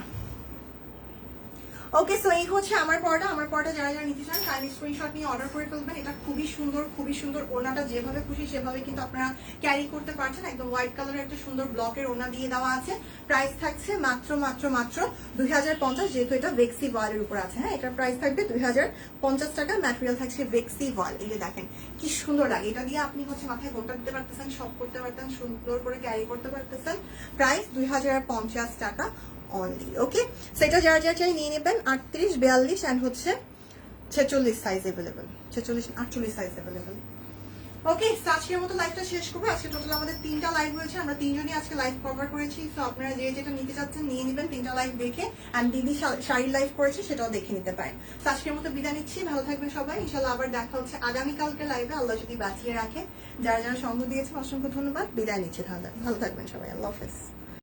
ওকে, সো এই হচ্ছে আমার পর্দা। আমার পর্দা যারা যারা নিতে চান কাইন্ডলি স্ক্রিনশট নিয়ে অর্ডার করে ফেলবেন। এটা খুবই সুন্দর, খুবই সুন্দর। ওনাটা যেভাবে খুশি সেভাবে কিন্তু আপনারা ক্যারি করতে পারছেন। একদম হোয়াইট কালারের একটা সুন্দর ব্লকের ওনা দিয়ে দেওয়া আছে। প্রাইস থাকছে মাত্র মাত্র মাত্র 2050, যেহেতু এটা ভেক্সি ভয়েলের উপর আছে। হ্যাঁ, এটার প্রাইস থাকবে 2050 টাকা। ম্যাটেরিয়াল থাকছে ভেক্সি ভয়েল। এই যে দেখেন কি সুন্দর লাগে, এটা দিয়ে আপনি হচ্ছে মাথায় গোটা দিতে পারতেছেন, সব করতে পারতেন, সুন্দর করে ক্যারি করতে পারতেছেন। প্রাইস 2050 টাকা অনলি। ওকে, সেটা যারা যারা চাই নিয়ে নেবেন। 38, 42 এন্ড হচ্ছে 46 সাইজ अवेलेबल, 46, 48 সাইজ अवेलेबल। ওকে, আজকের মতো লাইভটা শেষ করবো। আজকে টোটাল আমাদের 3টা লাইভ হয়েছে, আমরা 3জনই আজকে লাইভ কভার করেছি। তো আপনারা যে যেটা নিতে চাচ্ছেন নিয়ে নেবেন 3টা লাইভ দেখে, এন্ড দিদি শাড়ির লাইভ করেছে সেটাও দেখে নিতে পারেন। তো আজকের মতো বিদায় নিচ্ছি, ভালো থাকবেন সবাই। ইনশাআল্লাহ আবার দেখা হচ্ছে আগামীকালকে লাইভে, আল্লাহ যদি বাঁচিয়ে রাখে। যারা যারা সঙ্গ দিয়েছেন অসংখ্য ধন্যবাদ। বিদায় নিচ্ছি, ভালো থাকবেন সবাই, আল্লাহ হাফেজ।